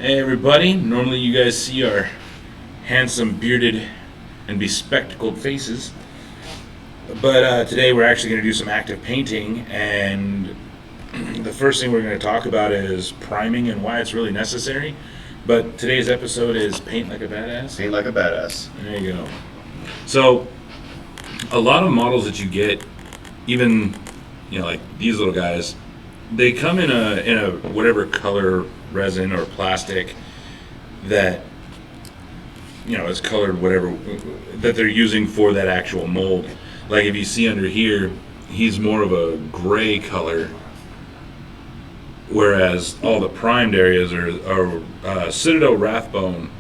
Hey everybody, normally you guys see our handsome, bearded, and bespectacled faces. But today we're actually going to do some active painting, and the first thing we're going to talk about is priming and why it's really necessary. But today's episode is Paint Like a Badass. Paint like a badass. There you go. So, a lot of models that you get, even, like these little guys, they come in a whatever color resin or plastic that is colored whatever that they're using for that actual mold. Like if you see under here, he's more of a gray color, whereas all the primed areas are Citadel Rathbone.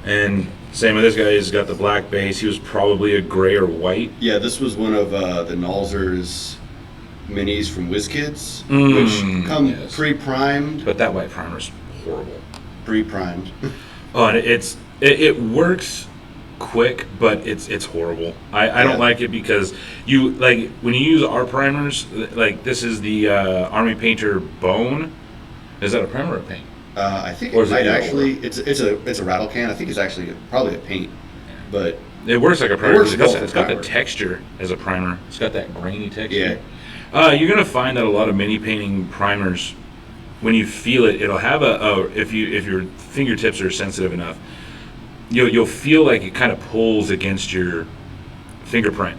And same with this guy, he's got the black base. He was probably a gray or white. Yeah, this was one of the Nalzer's minis from WizKids, which come pre-primed. But that white primer's horrible. Pre-primed. Oh, and it works quick, but it's horrible. I don't like it because you like when you use our primers. Like this is the Army Painter Bone. Is that a primer or a paint? I think it might actually. It's a rattle can. I think it's actually probably a paint, but it works like a primer. It's got the texture as a primer. It's got that grainy texture. Yeah. You're gonna find that a lot of mini painting primers, when you feel it, it'll have if your fingertips are sensitive enough, you'll feel like it kind of pulls against your fingerprint,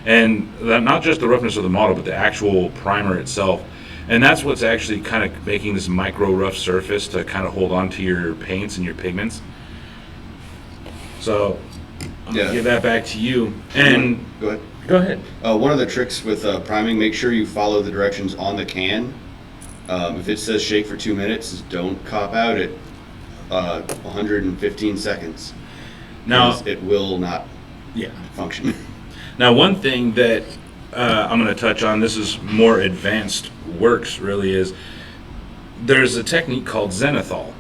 and not just the roughness of the model, but the actual primer itself. And that's what's actually kind of making this micro rough surface to kind of hold on to your paints and your pigments. So I'm gonna give that back to you. And go ahead. One of the tricks with priming, make sure you follow the directions on the can. If it says shake for 2 minutes, don't cop out at 115 seconds. Now it will not function. Now, one thing that I'm going to touch on, this is more advanced works really, is there's a technique called zenithal,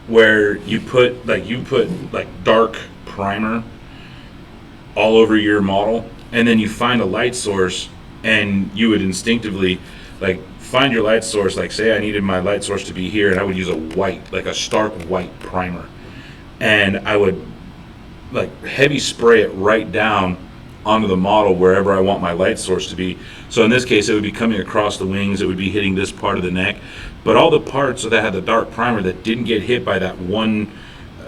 where you put dark primer all over your model, and then you find a light source, and you would instinctively find your light source. Like say I needed my light source to be here, and I would use a white, like a stark white primer, and I would heavy spray it right down onto the model wherever I want my light source to be. So in this case, it would be coming across the wings, it would be hitting this part of the neck, but all the parts that had the dark primer that didn't get hit by that one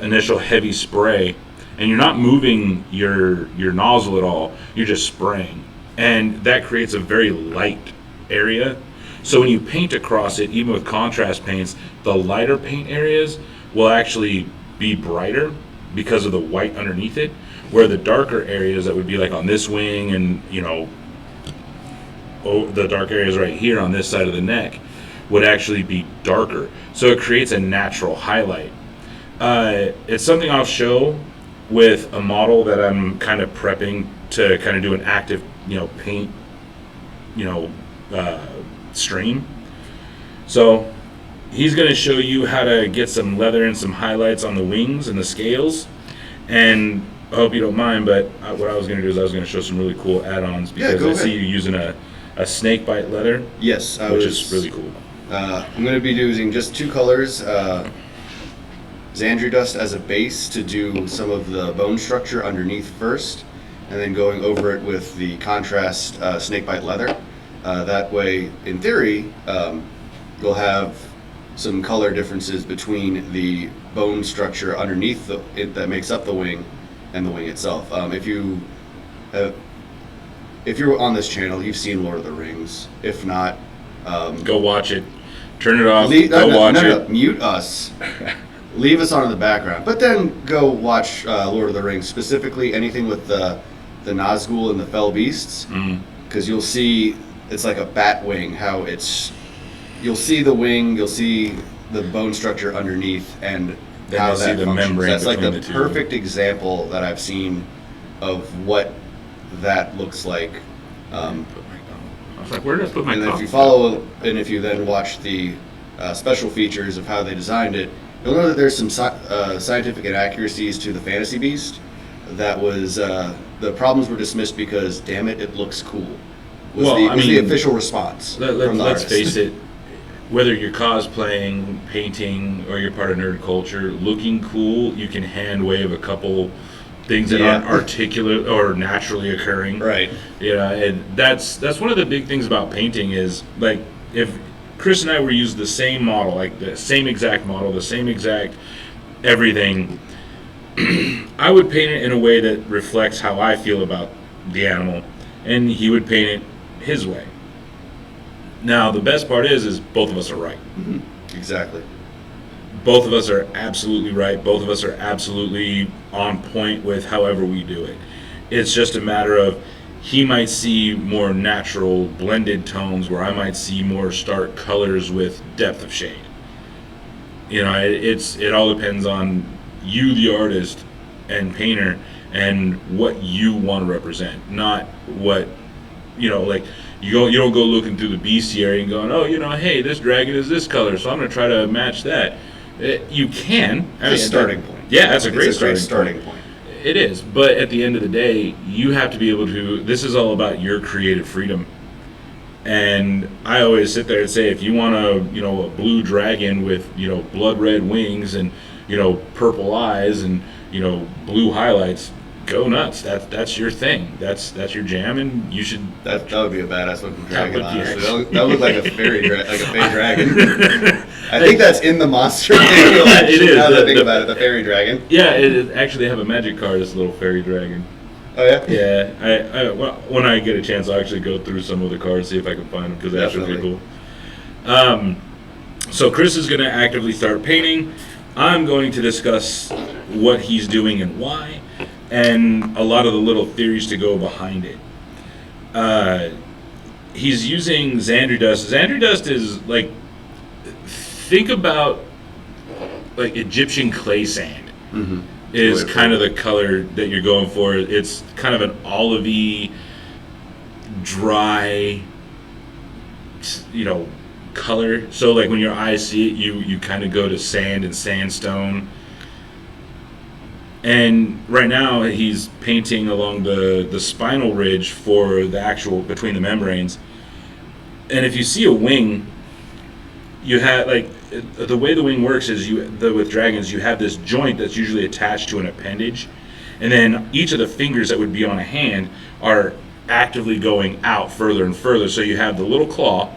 initial heavy spray, and you're not moving your nozzle at all, you're just spraying, and that creates a very light area. So when you paint across it, even with contrast paints, the lighter paint areas will actually be brighter because of the white underneath it, where the darker areas that would be like on this wing and the dark areas right here on this side of the neck would actually be darker. So it creates a natural highlight. It's something I'll show with a model that I'm kind of prepping to kind of do an active paint stream. So he's going to show you how to get some leather and some highlights on the wings and the scales. And I hope you don't mind, but what I was going to do is I was going to show some really cool add-ons, because I see you using a snake bite leather. Yes, which is really cool. I'm going to be using just 2 colors, Xandri Dust as a base to do some of the bone structure underneath first, and then going over it with the contrast snakebite leather. That way, in theory, you'll have some color differences between the bone structure underneath that makes up the wing and the wing itself. If you're on this channel, you've seen Lord of the Rings. If not, go watch it. Turn it off. Watch it. Mute us. Leave us on in the background. But then go watch Lord of the Rings, specifically anything with the Nazgul and the Fell Beasts, because you'll see it's like a bat wing. You'll see the wing, you'll see the bone structure underneath, and then how that the functions. membrane. That's like the two. Perfect example that I've seen of what that looks like. I was like, where did I put my And if you then watch the special features of how they designed it, you'll know that there's some scientific inaccuracies to the Fantasy Beast. That was the problems were dismissed because, damn it, it looks cool. Was the official response from the let's artist. face it, whether you're cosplaying, painting, or you're part of nerd culture, looking cool, you can hand wave a couple things that aren't articulate or naturally occurring. Right. And that's one of the big things about painting is, like, if Chris and I were using the same model, like the same exact model, the same exact everything, I would paint it in a way that reflects how I feel about the animal, and he would paint it his way. Now, the best part is both of us are right. Mm-hmm. Exactly. Both of us are absolutely right. Both of us are absolutely on point with however we do it. It's just a matter of he might see more natural blended tones where I might see more stark colors with depth of shade. It all depends on you, the artist and painter, and what you want to represent, not what, like, you don't go looking through the bestiary and going, hey, this dragon is this color, so I'm going to try to match that. You can. It's a starting point. Yeah, that's a great starting point. It is, but at the end of the day, you have to be able to. This is all about your creative freedom. And I always sit there and say, if you want a blue dragon with blood red wings and purple eyes and blue highlights, go nuts. That's your thing. That's your jam, and you should. That would be a badass looking dragon. Honestly, that would look like a fairy dragon. I think that's in the monster manual. It is. Now that I think about it, the fairy dragon. Yeah, actually they have a magic card. This little fairy dragon. Oh yeah. Yeah. When I get a chance, I'll actually go through some of the cards, see if I can find them, because they're actually pretty cool. So Chris is going to actively start painting. I'm going to discuss what he's doing and why, and a lot of the little theories to go behind it. He's using Xandri dust. Xandri dust is like, think about like Egyptian clay sand. Mm-hmm. Is kind of the color that you're going for. It's kind of an olivey, dry, color. So like when your eyes see it, you kind of go to sand and sandstone. And right now he's painting along the spinal ridge for the actual between the membranes. And if you see a wing, you have like the way the wing works is with dragons you have this joint that's usually attached to an appendage, and then each of the fingers that would be on a hand are actively going out further and further. So you have the little claw,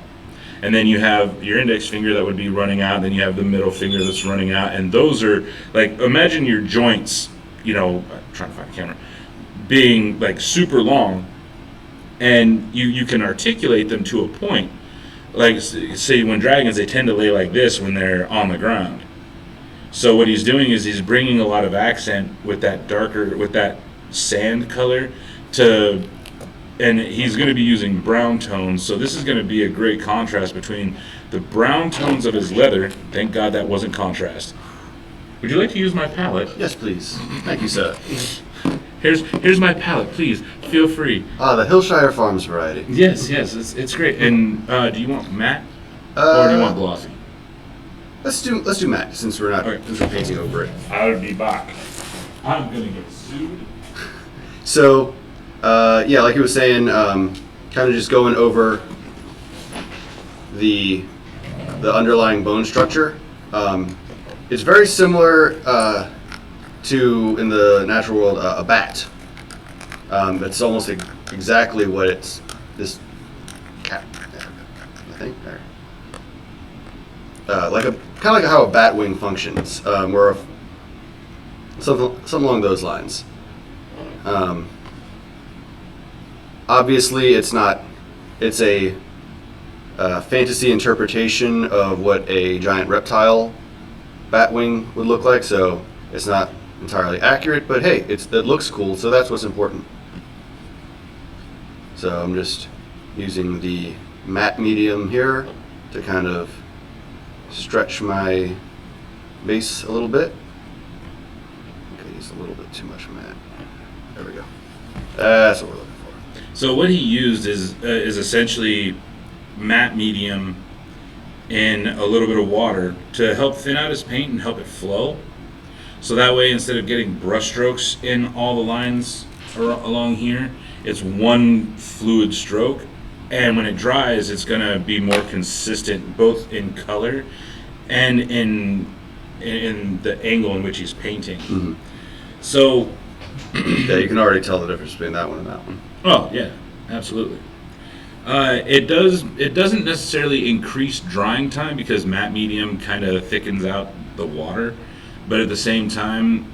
and then you have your index finger that would be running out, and then you have the middle finger that's running out, and those are like, imagine your joints, I'm trying to find a camera, being like super long, and you can articulate them to a point. Like, say when dragons, they tend to lay like this when they're on the ground. So what he's doing is he's bringing a lot of accent with that sand color and he's going to be using brown tones. So this is going to be a great contrast between the brown tones of his leather. Thank God that wasn't contrast. Would you like to use my palette? Yes, please. Thank you, sir. Here's my palette. Please feel free. The Hillshire Farms variety. Yes, it's great. And do you want matte or do you want glossy? Let's do matte since we're not since we're painting over it. I'll be back. I'm gonna get sued. So, like he was saying, kind of just going over the underlying bone structure. It's very similar to, in the natural world, a bat. It's almost exactly what it's this cat, I think. Like kind of like how a bat wing functions, or something along those lines. Obviously, it's not. It's a fantasy interpretation of what a giant reptile bat wing would look like. So it's not entirely accurate, but hey, it looks cool, so that's what's important. So I'm just using the matte medium here to kind of stretch my base a little bit. Okay, use a little bit too much matte. There we go. That's what we're looking for. So what he used is essentially matte medium in a little bit of water to help thin out his paint and help it flow. So that way, instead of getting brush strokes in all the lines along here, it's one fluid stroke, and when it dries, it's going to be more consistent, both in color and in the angle in which he's painting. Mm-hmm. So, yeah, you can already tell the difference between that one and that one. Oh yeah, absolutely. It doesn't necessarily increase drying time because matte medium kind of thickens out the water, but at the same time,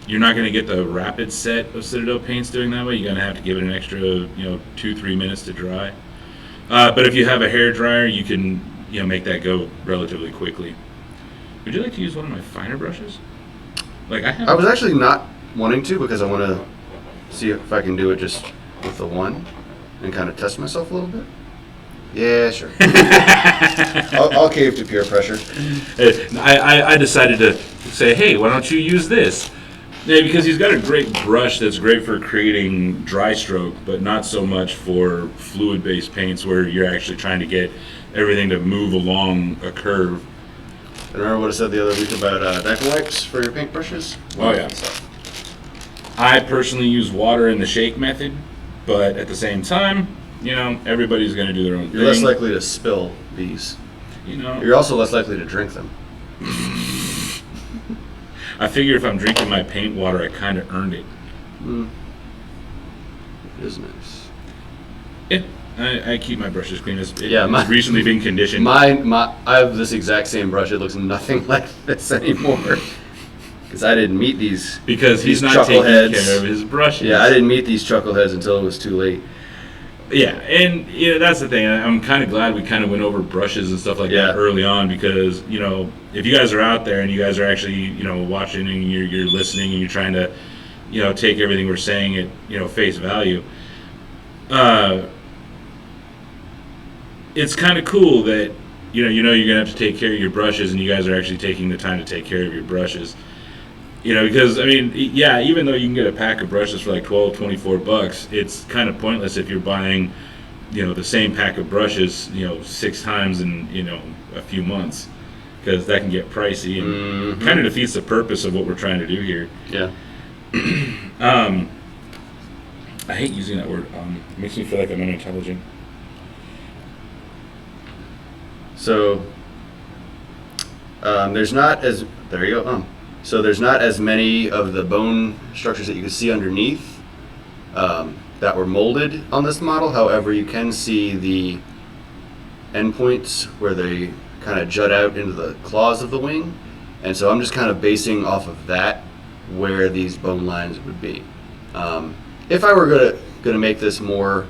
you're not going to get the rapid set of Citadel paints doing that way. You're going to have to give it an extra 2-3 minutes to dry. But if you have a hair dryer, you can make that go relatively quickly. Would you like to use one of my finer brushes? I was actually not wanting to because I want to see if I can do it just with the one and kind of test myself a little bit. Yeah, sure. I'll cave to peer pressure. I decided to say, hey, why don't you use this? Yeah, because he's got a great brush that's great for creating dry stroke, but not so much for fluid-based paints where you're actually trying to get everything to move along a curve. Remember what I said the other week about diaper wipes for your paintbrushes? Oh, yeah. I personally use water in the shake method, but at the same time, everybody's going to do their own thing. You're less likely to spill these. You're also less likely to drink them. I figure if I'm drinking my paint water, I kind of earned it. It is nice. Yeah. I keep my brushes clean. It's recently been conditioned. I have this exact same brush. It looks nothing like this anymore. Because I didn't meet these. Because he's not taking care of his brushes. Yeah, I didn't meet these chuckleheads until it was too late. Yeah, and that's the thing. I'm kind of glad we kind of went over brushes and stuff like that early on because if you guys are out there and you guys are actually watching and you're listening and you're trying to take everything we're saying at face value. It's kind of cool that you're gonna have to take care of your brushes, and you guys are actually taking the time to take care of your brushes. Because even though you can get a pack of brushes for like $12-24, it's kind of pointless if you're buying, the same pack of brushes, 6 times in a few months, because that can get pricey and kind of defeats the purpose of what we're trying to do here. Yeah. I hate using that word. It makes me feel like I'm unintelligent. So there's not as So there's not as many of the bone structures that you can see underneath that were molded on this model. However, you can see the endpoints where they kind of jut out into the claws of the wing, and so I'm just kind of basing off of that where these bone lines would be. If I were gonna make this more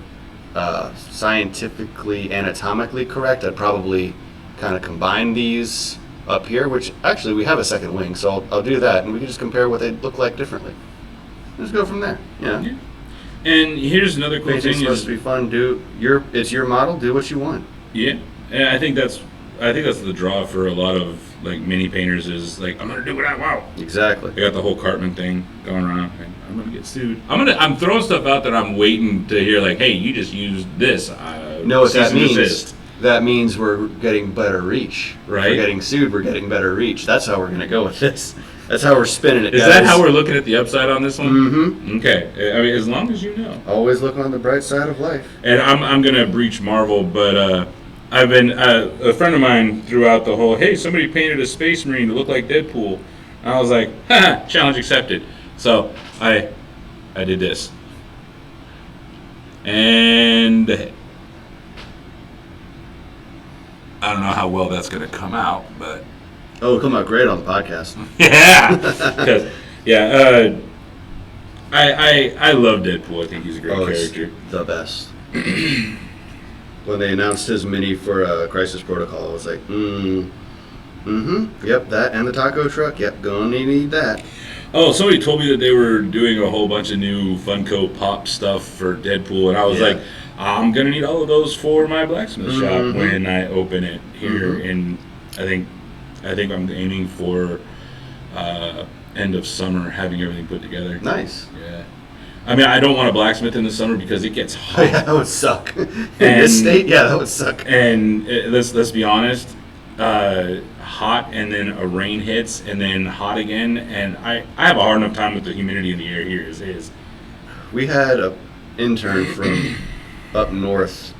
scientifically, anatomically correct, I'd probably kind of combine these up here, which actually we have a second wing, so I'll do that, and we can just compare what they look like differently. Just go from there. Yeah. And here's another cool thing: supposed to be fun. It's your model. Do what you want. Yeah, and I think that's the draw for a lot of like mini painters is like, I'm gonna do what I want. Exactly. They got the whole Cartman thing going around. And I'm gonna get sued. I'm throwing stuff out that I'm waiting to hear. Like, hey, you just used this. No, what that means? That means we're getting better reach. Right. If we're getting sued, we're getting better reach. That's how we're gonna go with this. That's how we're spinning it. Is that how we're looking at the upside on this one? Mm-hmm. Okay. I mean, as long as you know. Always look on the bright side of life. And I'm gonna breach Marvel, but I've been a friend of mine threw out the whole, hey, somebody painted a Space Marine to look like Deadpool. And I was like, haha, challenge accepted. So I did this. And I don't know how well that's gonna come out, but it'll come out great on the podcast. Yeah, because I love Deadpool. I think he's a great character. The best. When they announced his mini for Crisis Protocol, I was like, yep, that and the taco truck, yep, gonna need that. Oh, somebody told me that they were doing a whole bunch of new Funko Pop stuff for Deadpool, and I was like, I'm gonna need all of those for my blacksmith shop when I open it here. And I think I'm aiming for end of summer, having everything put together. Nice. Yeah. I mean, I don't want a blacksmith in the summer because it gets hot. Oh, yeah, that would suck. In this state, yeah, that would suck. And let's be honest, hot and then a rain hits and then hot again, and I have a hard enough time with the humidity in the air here as is. We had an intern from up north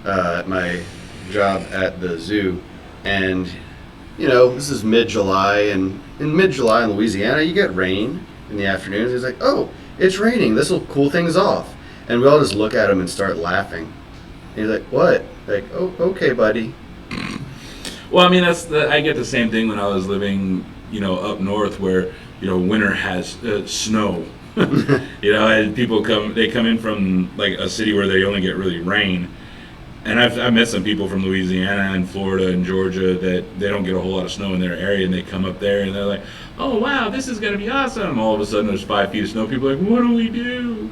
at my job at the zoo, and this is mid-July, and in mid-July in Louisiana, you get rain in the afternoons. He's like, "Oh, it's raining. This will cool things off." And we all just look at him and start laughing. And he's like, "What?" Like, "Oh, okay, buddy." Well, I mean, I get the same thing when I was living, up north where, winter has snow. And people come in from like a city where they only get really rain. And I've met some people from Louisiana and Florida and Georgia that they don't get a whole lot of snow in their area, and they come up there and they're like, "Oh wow, this is gonna be awesome!" All of a sudden, there's 5 feet of snow. People are like, "What do we do?"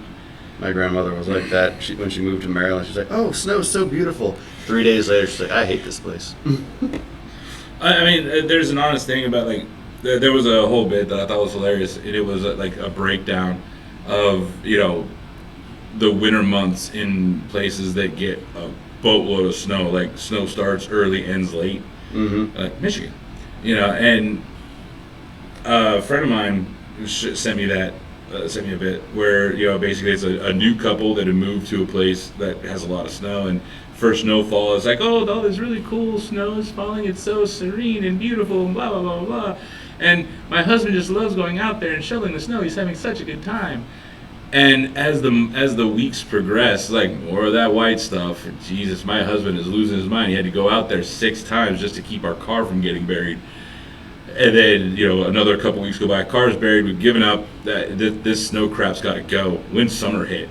My grandmother was like that when she moved to Maryland. She's like, "Oh, snow's so beautiful." 3 days later, she's like, "I hate this place." I mean, there's an honest thing about like there was a whole bit that I thought was hilarious, and it was like a breakdown of the winter months in places that get a boatload of snow. Like snow starts early, ends late. Like Michigan, and a friend of mine sent me a bit where basically it's a new couple that had moved to a place that has a lot of snow, and first snowfall is like, "Oh, all this really cool snow is falling, it's so serene and beautiful and blah blah blah blah, and my husband just loves going out there and shoveling the snow, he's having such a good time." And as the weeks progress, like more of that white stuff. And Jesus, my husband is losing his mind. He had to go out there 6 times just to keep our car from getting buried. And then another couple weeks go by, car's buried. We've given up. That this snow crap's got to go. When summer hit,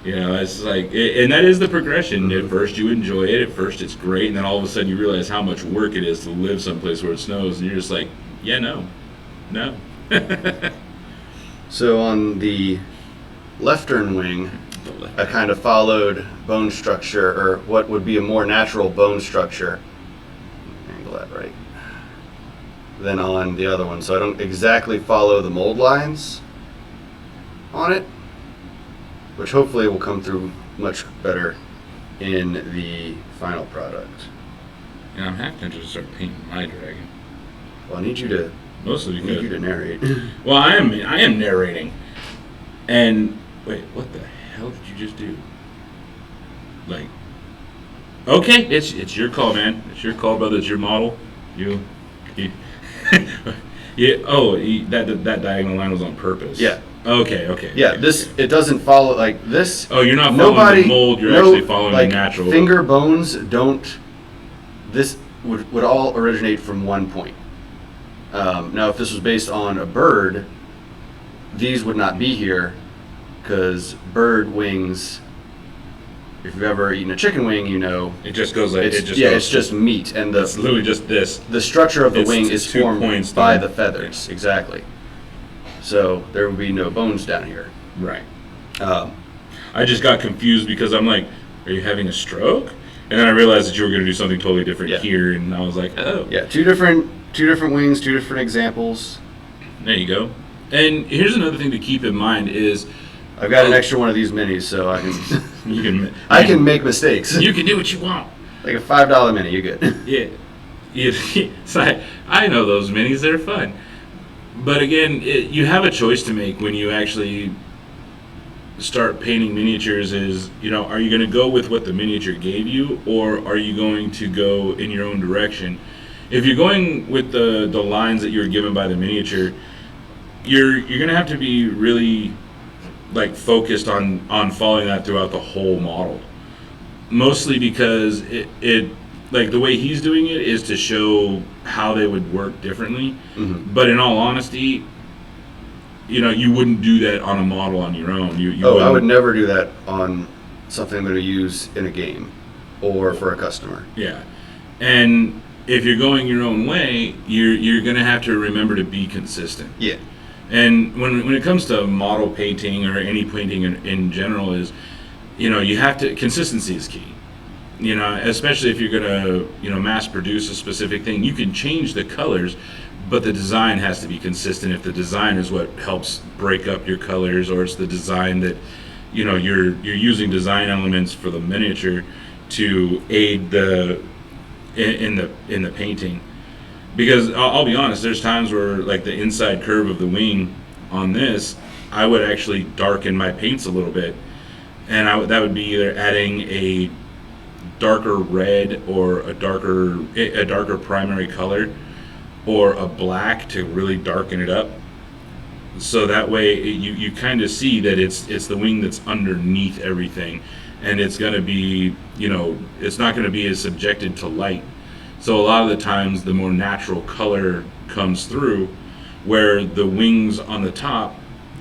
it's like, and that is the progression. At first you enjoy it. At first it's great, and then all of a sudden you realize how much work it is to live someplace where it snows, and you're just like, yeah, no. So on the leftern wing, I kind of followed bone structure, or what would be a more natural bone structure, angle that right, than on the other one. So I don't exactly follow the mold lines on it, which hopefully will come through much better in the final product. And I'm half tempted to start painting my dragon. Well, I need you to narrate. Well, I am narrating. And wait, what the hell did you just do? Like, okay, it's your call, man. It's your call, brother. It's your model. You yeah. Oh, that diagonal line was on purpose. Yeah. Okay. Yeah. Okay. It doesn't follow like this. Oh, you're not following the mold. You're actually following the natural. Finger bones don't. This would all originate from one point. Now, if this was based on a bird, these would not be here, because bird wings, if you've ever eaten a chicken wing, it just goes like it's just meat, and it's literally just this. The structure of the wing is formed by down. the feathers, exactly. So there would be no bones down here. Right. I just got confused because I'm like, are you having a stroke? And then I realized that you were going to do something totally different here, and I was like, oh. Yeah, two different wings, 2 different examples. There you go. And here's another thing to keep in mind is, I've got an extra one of these minis, so I can I can make mistakes. You can do what you want. Like a $5 mini, you good? Yeah. So I know those minis, they're fun. But again, you have a choice to make when you actually start painting miniatures is, are you going to go with what the miniature gave you, or are you going to go in your own direction? If you're going with the lines that you were given by the miniature, you're going to have to be really focused on following that throughout the whole model. Mostly because it the way he's doing it is to show how they would work differently. Mm-hmm. But in all honesty, you wouldn't do that on a model on your own. I would never do that on something I'm going to use in a game or for a customer. Yeah. And if you're going your own way, you're going to have to remember to be consistent. Yeah. And when it comes to model painting or any painting in general is, you have to, consistency is key. Especially if you're going to, mass produce a specific thing. You can change the colors, but the design has to be consistent. If the design is what helps break up your colors, or it's the design that, you're using design elements for the miniature to aid in the painting. Because I'll be honest, there's times where the inside curve of the wing on this, I would actually darken my paints a little bit. and that would be either adding a darker red or a darker primary color, or a black to really darken it up. So that way you kind of see that it's the wing that's underneath everything, and it's going to be, it's not going to be as subjected to light. So a lot of the times the more natural color comes through, where the wings on the top,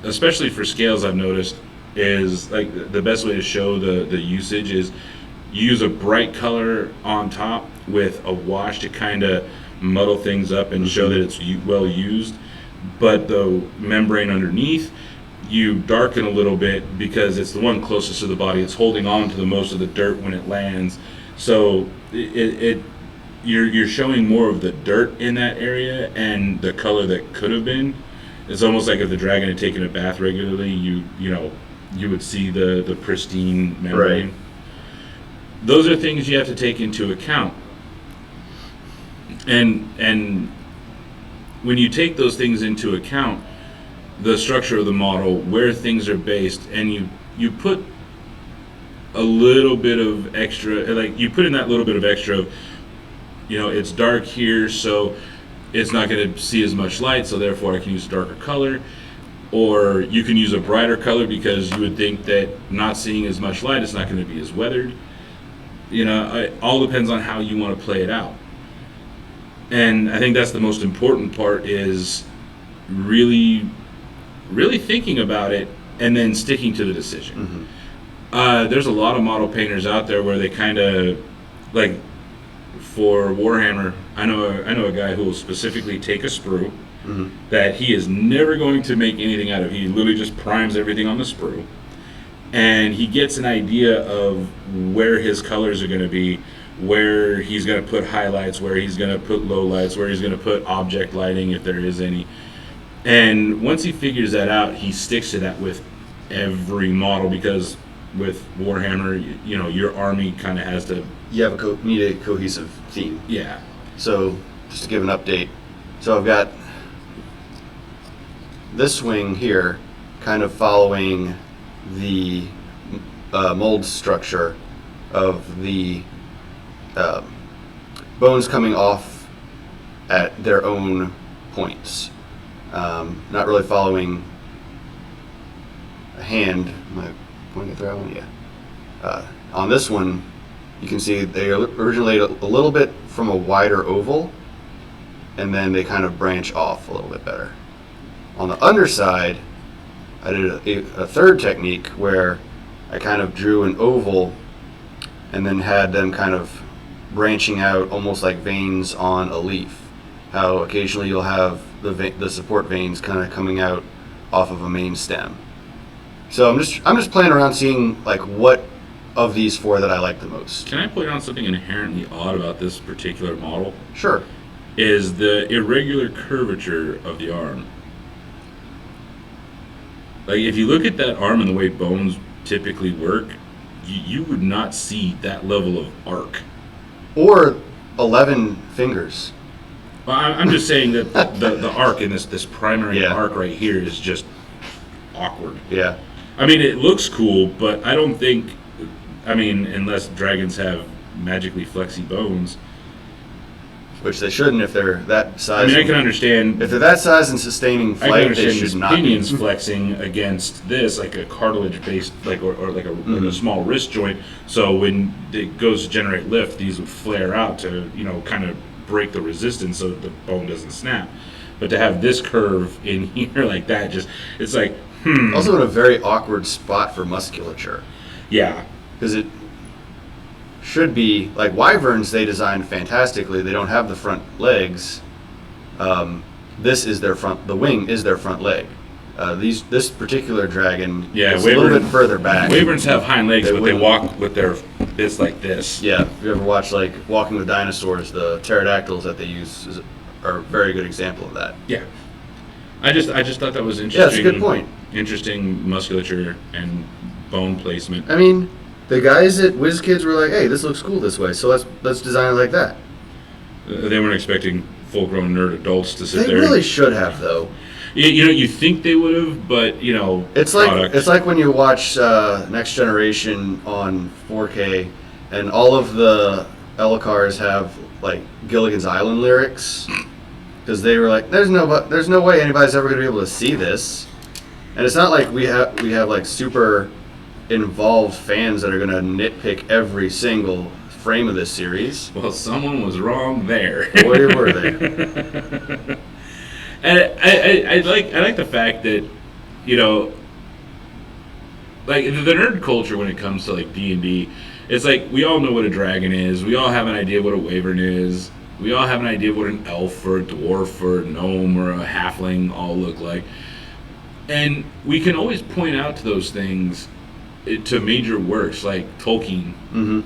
especially for scales, I've noticed, is like the best way to show the usage is you use a bright color on top with a wash to kind of muddle things up and show that it's well used. But the membrane underneath, you darken a little bit because it's the one closest to the body. It's holding on to the most of the dirt when it lands. So you're showing more of the dirt in that area and the color that could have been. It's almost like if the dragon had taken a bath regularly, you would see the pristine membrane. Right. Those are things you have to take into account. And when you take those things into account, the structure of the model, where things are based, and you put a little bit of extra, like you put in that little bit of extra of, it's dark here, so it's not going to see as much light, so therefore I can use a darker color. Or you can use a brighter color because you would think that not seeing as much light, it's not going to be as weathered. It all depends on how you want to play it out. And I think that's the most important part, is really, really thinking about it and then sticking to the decision. There's a lot of model painters out there where they kind of, like for Warhammer, I know a guy who will specifically take a sprue that he is never going to make anything out of. He literally just primes everything on the sprue, and he gets an idea of where his colors are going to be, where he's going to put highlights, where he's going to put lowlights, where he's going to put object lighting if there is any. And once he figures that out, he sticks to that with every model, because with Warhammer, your army kind of has to... You need a cohesive theme. Yeah. So, just to give an update, so I've got this wing here kind of following the mold structure of the bones coming off at their own points. Not really following a hand. Am I pointing at the right one? Yeah. On this one, you can see they originate a little bit from a wider oval, and then they kind of branch off a little bit better. On the underside, I did a third technique where I kind of drew an oval and then had them kind of branching out almost like veins on a leaf. How occasionally you'll have the support veins kind of coming out off of a main stem. So I'm just playing around, seeing like what of these four that I like the most. Can I point out something inherently odd about this particular model? Sure. Is the irregular curvature of the arm. Like, if you look at that arm and the way bones typically work, you would not see that level of arc. Or 11 fingers. Well, I'm just saying that the arc in this primary arc right here is just awkward. Yeah. I mean, it looks cool, but I don't think, unless dragons have magically flexy bones. Which they shouldn't if they're that size. I can understand. If they're that size and sustaining flight, they should not be. Pinions flexing against this, like a cartilage-based, or like a small wrist joint. So when it goes to generate lift, these would flare out to, kind of break the resistance so that the bone doesn't snap. But to have this curve in here like that, it's like, Also in a very awkward spot for musculature. Yeah. Because it should be, like wyverns, they designed fantastically. They don't have the front legs. This is their front, the wing is their front leg. This particular dragon is a little bit further back. Wyverns have hind legs, but they walk with their bits like this. Yeah, if you ever watch like Walking with Dinosaurs, the pterodactyls that they use are a very good example of that. Yeah. I just thought that was interesting. Yeah, that's a good point. Interesting musculature and bone placement. I mean, the guys at WizKids were like, "Hey, this looks cool this way, so let's design it like that." They weren't expecting full-grown nerd adults to sit there. They really should have, though. You think they would have, but It's like when you watch Next Generation on 4K, and all of the Elcars have like Gilligan's Island lyrics, because they were like, there's no way anybody's ever going to be able to see this, and it's not like we have like super involved fans that are going to nitpick every single frame of this series. Well, someone was wrong there. Boy, were they. And I like the fact that, like the nerd culture when it comes to like D&D, it's like we all know what a dragon is. We all have an idea what a wyvern is. We all have an idea what an elf or a dwarf or a gnome or a halfling all look like. And we can always point out to those things to major works like Tolkien. Mm-hmm.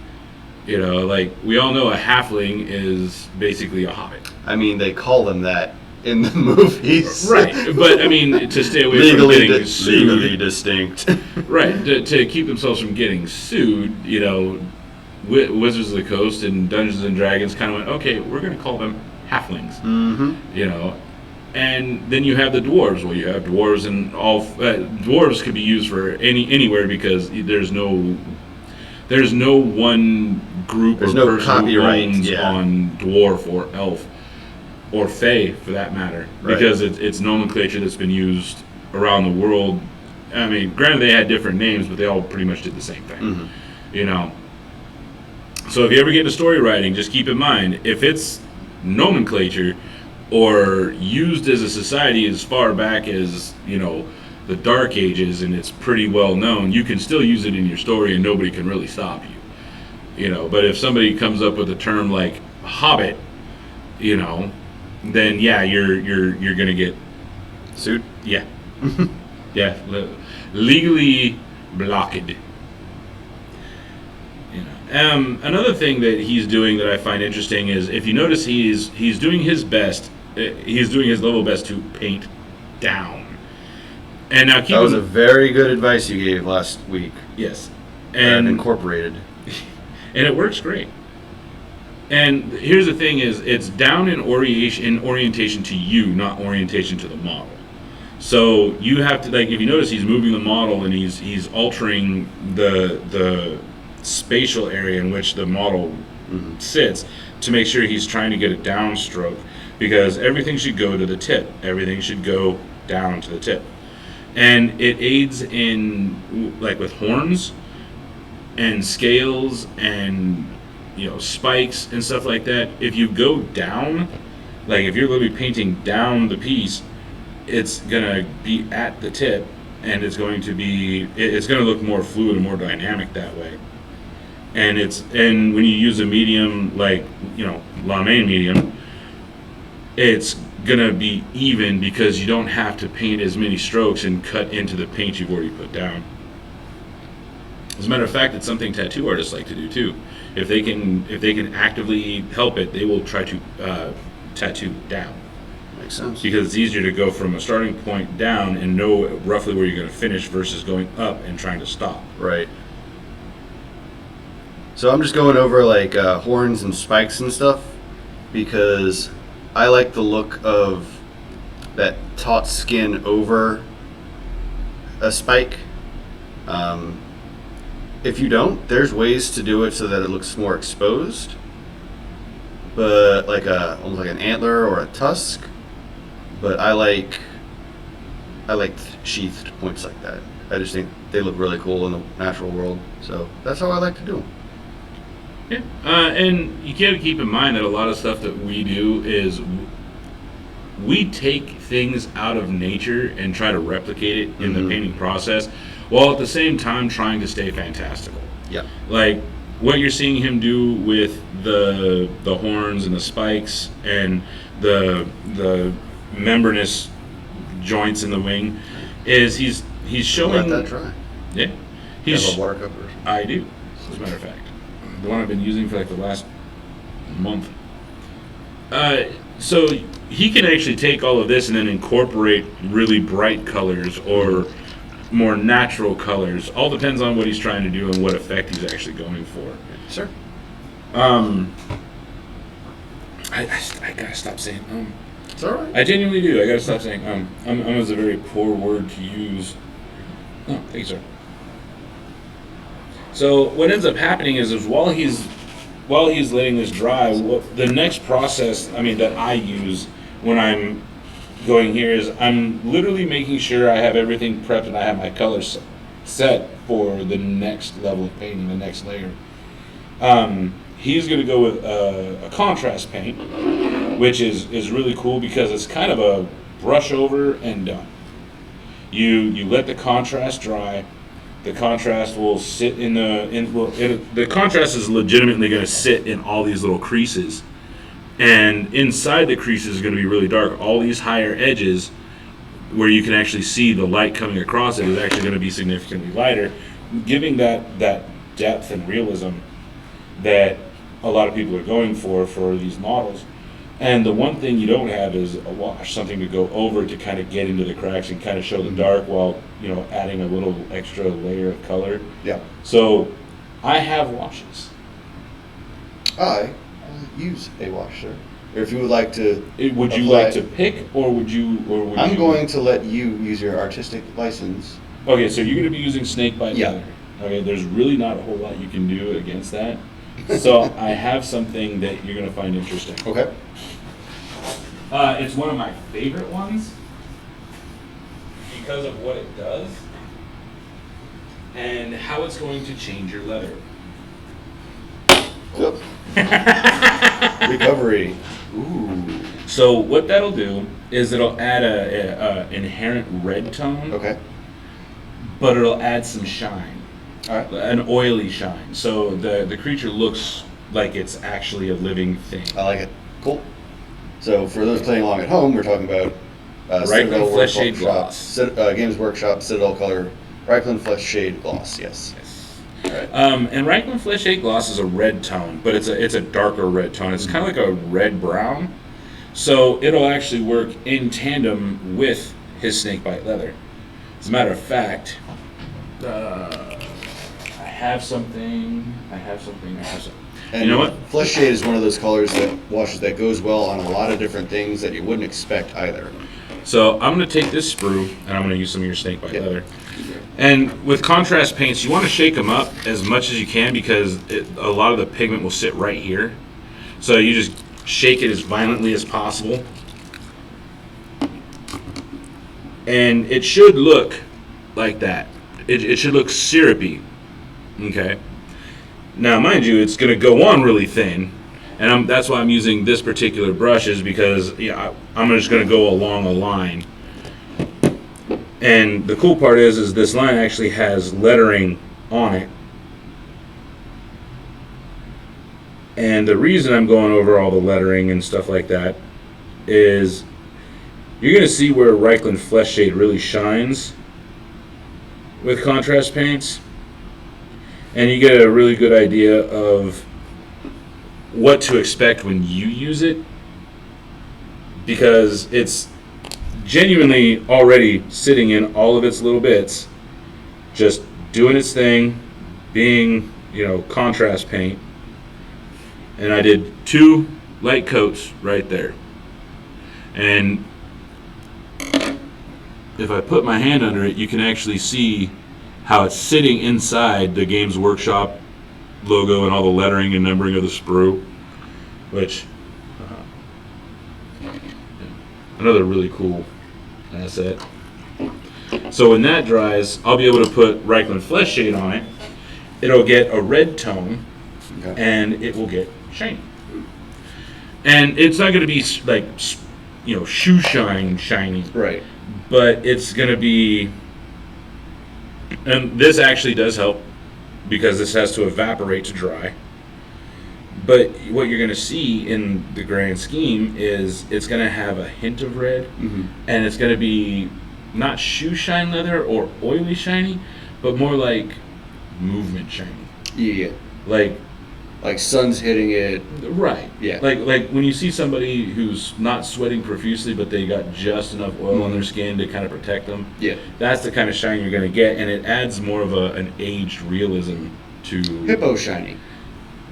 Like we all know a halfling is basically a hobbit. I mean, they call them that in the movies. Right, but I mean, to stay away from getting sued. Legally distinct. Right, to keep themselves from getting sued, Wizards of the Coast and Dungeons and Dragons kind of went, okay, we're going to call them halflings. Mm-hmm. And then you have the dwarves. Well, you have dwarves, and all dwarves could be used for anywhere because there's no one group there's or no person copyright who owns on dwarf or elf. Or Fae, for that matter, right. Because it's nomenclature that's been used around the world. I mean, granted they had different names, but they all pretty much did the same thing. Mm-hmm. So if you ever get into story writing, just keep in mind, if it's nomenclature or used as a society as far back as, the Dark Ages, and it's pretty well known, you can still use it in your story and nobody can really stop you. But if somebody comes up with a term like Hobbit, then yeah, you're gonna get sued. Yeah, yeah, legally blocked. Another thing that he's doing that I find interesting is if you notice he's doing his best. He's doing his level best to paint down. And now that was a very good advice you gave last week. Yes, and incorporated, and it works great. And here's the thing: is it's down in orientation to you, not orientation to the model. So you have to if you notice, he's moving the model and he's altering the spatial area in which the model sits to make sure he's trying to get a downstroke, because everything should go to the tip. Everything should go down to the tip, and it aids in with horns and scales and spikes and stuff like that. If you go down, if you're going to be painting down the piece, it's going to be at the tip, and it's going to look more fluid and more dynamic that way. And when you use a medium Lamane medium, it's going to be even because you don't have to paint as many strokes and cut into the paint you've already put down. As a matter of fact, it's something tattoo artists like to do too. If they can actively help it, they will try to tattoo down. Makes sense. Because it's easier to go from a starting point down and know roughly where you're going to finish versus going up and trying to stop. Right. So I'm just going over horns and spikes and stuff because I like the look of that taut skin over a spike. If you don't, there's ways to do it so that it looks more exposed, but almost like an antler or a tusk. But I like sheathed points like that. I just think they look really cool in the natural world, so that's how I like to do them. Yeah, and you got to keep in mind that a lot of stuff that we do is we take things out of nature and try to replicate it in the painting process, while at the same time trying to stay fantastical. Yeah. Like what you're seeing him do with the horns and the spikes and the membranous joints in the wing is he's showing. Let that dry. Yeah. You have a water cover? I do, as a matter of fact. The one I've been using for the last month. So he can actually take all of this and then incorporate really bright colors or more natural colors. All depends on what he's trying to do and what effect he's actually going for. Sure. I gotta stop saying It's all right. I genuinely do. I gotta stop saying is a very poor word to use. Oh, thank you, sir. So what ends up happening is while he's letting this dry, the next process, that I use when I'm going here is I'm literally making sure I have everything prepped and I have my colors set for the next level of painting, the next layer. He's going to go with a contrast paint, which is really cool because it's kind of a brush over and done. You let the contrast dry. The contrast will sit the contrast is legitimately going to sit in all these little creases, and inside the creases is going to be really dark. All these higher edges, where you can actually see the light coming across it, is actually going to be significantly lighter, giving that depth and realism that a lot of people are going for these models. And the one thing you don't have is a wash, something to go over to kind of get into the cracks and kind of show the dark while, adding a little extra layer of color. Yeah. So I have washes. I use a wash, sir. Or if you would like to Would you like to pick, or would you? I'm going to let you use your artistic license. Okay, so you're going to be using snakebite Yeah. leather. Okay, there's really not a whole lot you can do against that. So I have something that you're going to find interesting. Okay. It's one of my favorite ones because of what it does and how it's going to change your leather. Yep. Recovery. Ooh. So what that'll do is it'll add a inherent red tone, Okay. but it'll add some shine, All right. an oily shine. So the creature looks like it's actually a living thing. I like it. Cool. So for those playing along at home, we're talking about Reichland Flesh Shade Gloss. Games Workshop Citadel Color Reichland Flesh Shade Gloss. Yes. All right. And Reichland Flesh Shade Gloss is a red tone, but it's a darker red tone. It's kind of like a red brown. So it'll actually work in tandem with his snakebite leather. As a matter of fact, I have something. And you know what? Flesh Shade is one of those colors that goes well on a lot of different things that you wouldn't expect either. So I'm going to take this sprue and I'm going to use some of your snakebite Yep. leather. And with contrast paints, you want to shake them up as much as you can because a lot of the pigment will sit right here. So you just shake it as violently as possible. And it should look like that. It should look syrupy. Okay. Now, mind you, it's going to go on really thin, and that's why I'm using this particular brush is because I'm just going to go along a line. And the cool part is this line actually has lettering on it. And the reason I'm going over all the lettering and stuff like that is you're going to see where Reichland Flesh Shade really shines with contrast paints. And you get a really good idea of what to expect when you use it, because it's genuinely already sitting in all of its little bits, just doing its thing, being, contrast paint. And I did 2 light coats right there. And if I put my hand under it, you can actually see how it's sitting inside the Games Workshop logo and all the lettering and numbering of the sprue, which another really cool asset. So when that dries, I'll be able to put Reichland Flesh Shade on it. It'll get a red tone, Okay. and it will get shiny. And it's not going to be like, shoe shine shiny, Right. but it's going to be. And this actually does help because this has to evaporate to dry. But what you're going to see in the grand scheme is it's going to have a hint of red, and it's going to be not shoe shine leather or oily shiny, but more like movement shiny. Yeah. Like sun's hitting it. Right. Yeah. Like when you see somebody who's not sweating profusely, but they got just enough oil on their skin to kind of protect them. Yeah. That's the kind of shine you're going to get, and it adds more of an aged realism to. Hippo shiny.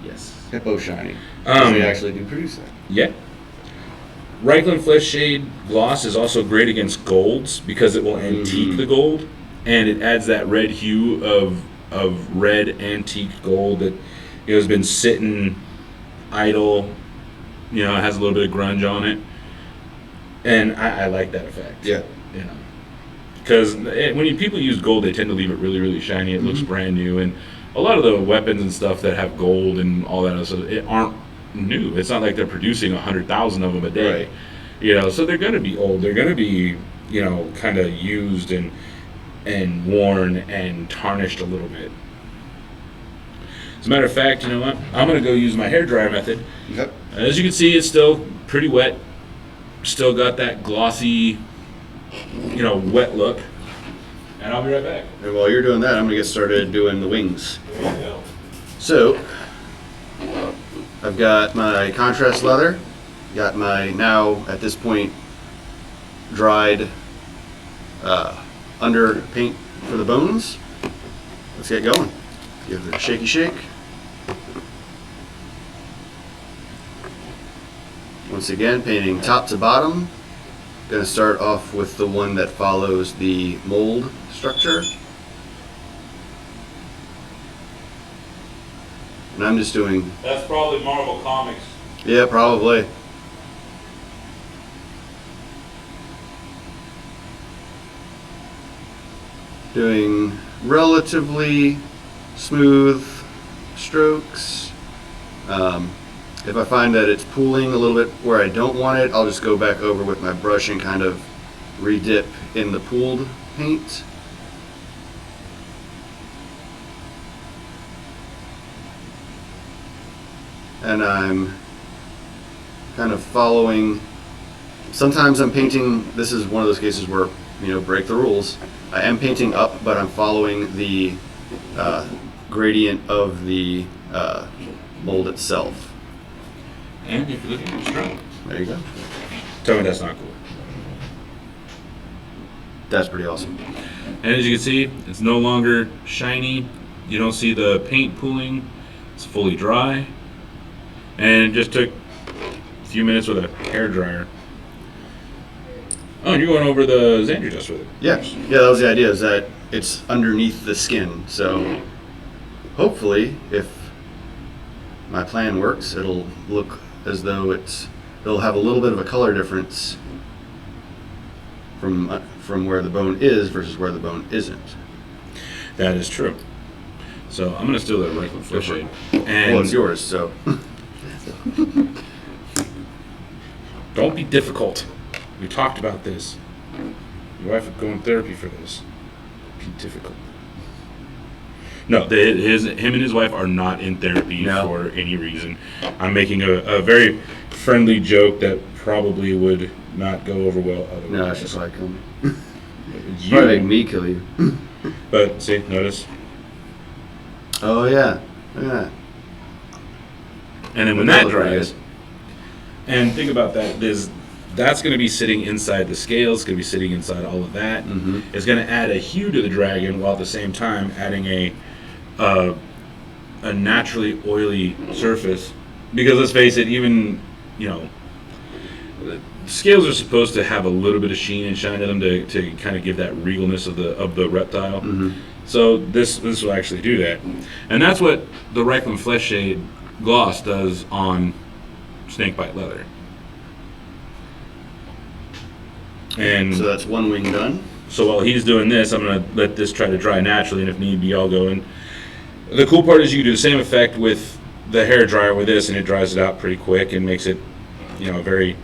Yes. Hippo shiny. Because they actually do produce that. Yeah. Reichland Flesh Shade gloss is also great against golds because it will antique the gold, and it adds that red hue of red antique gold that has been sitting idle. It has a little bit of grunge on it, and I like that effect. Yeah. Because when people use gold, they tend to leave it really, really shiny. It looks brand new, and a lot of the weapons and stuff that have gold and all that other stuff, it aren't new. It's not like they're producing 100,000 of them a day. Right. So they're going to be old. They're going to be, kind of used and worn and tarnished a little bit. As a matter of fact, you know what? I'm going to go use my hairdryer method. Yep. As you can see, it's still pretty wet. Still got that glossy, wet look. And I'll be right back. And while you're doing that, I'm going to get started doing the wings. There you go. So, I've got my contrast leather, got my now, at this point, dried under paint for the bones. Let's get going. Give it a shaky shake. Once again, painting top to bottom. Going to start off with the one that follows the mold structure. And I'm just doing... That's probably Marvel Comics. Yeah, probably. Doing relatively smooth strokes. If I find that it's pooling a little bit where I don't want it, I'll just go back over with my brush and kind of re-dip in the pooled paint. And I'm kind of following, sometimes I'm painting, this is one of those cases where, break the rules. I am painting up, but I'm following the gradient of the mold itself. And if you're looking at the strong. There you go. Tell me that's not cool. That's pretty awesome. And as you can see, it's no longer shiny. You don't see the paint pooling. It's fully dry. And it just took a few minutes with a hairdryer. Oh, and you're going over the Xandri dust with it. Yeah, that was the idea, is that it's underneath the skin. So hopefully, if my plan works, it'll look as though it'll have a little bit of a color difference from where the bone is versus where the bone isn't. That is true. So I'm going to steal that Reichland Flesh Shade. And Well, it's yours, so. don't be difficult. We talked about this. Your wife would go in therapy for this. Be difficult. No, him and his wife are not in therapy for any reason. I'm making a very friendly joke that probably would not go over well otherwise. No, it's just like him. You, Probably make me kill you. but see, notice. Oh yeah, look at that. And then when that dries, and think about that, that's going to be sitting inside the scales, going to be sitting inside all of that. Mm-hmm. It's going to add a hue to the dragon while at the same time adding a naturally oily surface. Because let's face it, even, scales are supposed to have a little bit of sheen and shine to them to kind of give that regalness of the reptile. Mm-hmm. So this will actually do that. And that's what the Reichland Flesh Shade gloss does on snakebite leather. And So that's one wing done. so while he's doing this, I'm going to let this try to dry naturally, and if need be, I'll go in. The cool part is you can do the same effect with the hair dryer with this, and it dries it out pretty quick and makes it, a very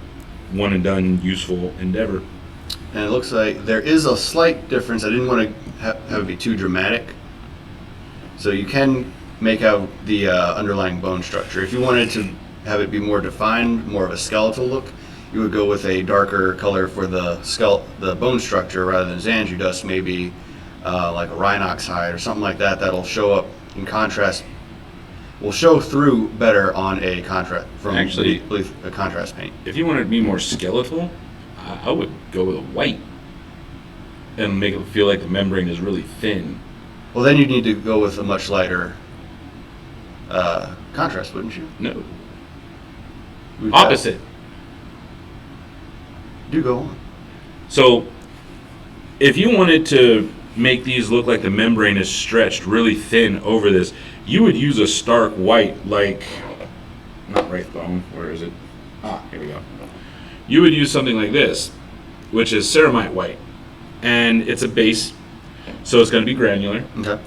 one and done useful endeavor. And it looks like there is a slight difference. I didn't want to have it be too dramatic. So you can make out the underlying bone structure. If you wanted to have it be more defined, more of a skeletal look, you would go with a darker color for the bone structure rather than Xandri dust, maybe like a rhinox hide or something like that. That'll show up in contrast. Will show through better on a contrast a contrast paint. If you wanted to be more skeletal, I would go with a white and make it feel like the membrane is really thin. Well, then you'd need to go with a much lighter contrast, wouldn't you? No. Opposite. Do go on. So if you wanted to make these look like the membrane is stretched really thin over this, you would use a stark white, like, not Wraithbone, where is it? Here we go. You would use something like this, which is ceramite white. And it's a base, so it's going to be granular. Okay.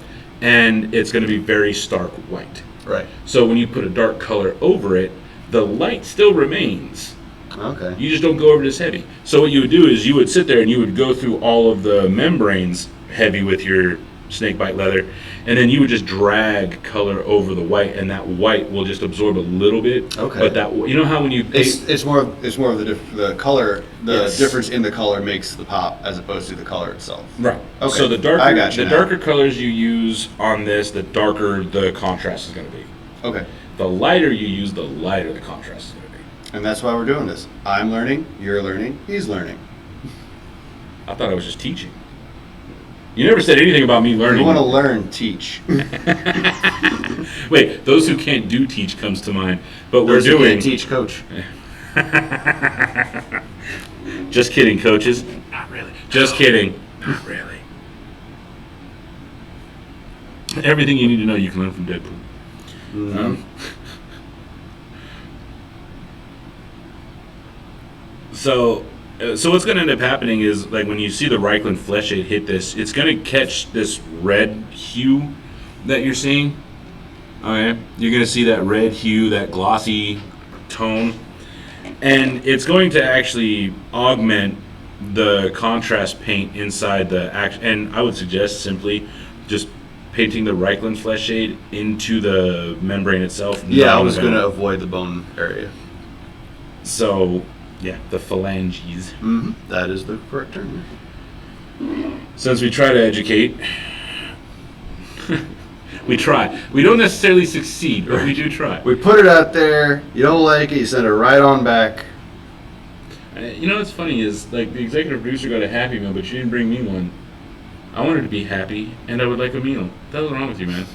And it's going to be very stark white. Right. So when you put a dark color over it, the light still remains. Okay. You just don't go over it as heavy. So what you would do is you would sit there and you would go through all of the membranes heavy with your snakebite leather, and then you would just drag color over the white, and that white will just absorb a little bit. Okay. But that, you know how when you it's more of the color, the Yes. difference in the color makes the pop as opposed to the color itself. right. Okay. So the I got you now. darker colors you use on this, the darker the contrast is going to be. Okay. The lighter you use, the lighter the contrast is going to be. And that's why we're doing this. I'm learning, you're learning, he's learning. I thought I was just teaching. You never said anything about me learning. You want to learn, teach. Wait, those who can't do teach comes to mind. But Those we're who doing can't teach, coach. Just kidding, coaches. Not really. Just kidding. Not really. Everything you need to know you can learn from Deadpool. Mm-hmm. So what's going to end up happening is, like, when you see the Reichland Fleshade hit this, it's going to catch this red hue that you're seeing. Okay, you're going to see that red hue, that glossy tone, and it's going to actually augment the contrast paint inside the act. And I would suggest simply just painting the Reichland Fleshade into the membrane itself. Yeah, I was going to avoid the bone area. So, yeah, the phalanges. Mm-hmm. That is the correct term. Since we try to educate, we try. We don't necessarily succeed, but we do try. We put it out there. You don't like it, you send it right on back. You know what's funny is, like, the executive producer got a Happy Meal, but she didn't bring me one. I wanted to be happy, and I would like a meal. What the hell's wrong with you, man?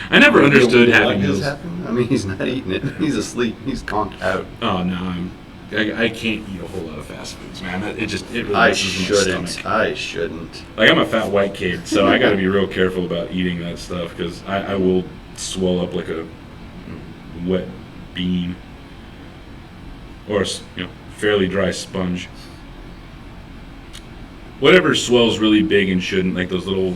I never understood Happy Meals. I mean, he's not eating it. He's asleep. He's conked out. Oh, no, I can't eat a whole lot of fast foods, man. It really I messes with my shouldn't. stomach. I shouldn't. Like, I'm a fat white kid, so I got to be real careful about eating that stuff, because I will swell up like a wet bean, or fairly dry sponge. Whatever swells really big and shouldn't, like those little,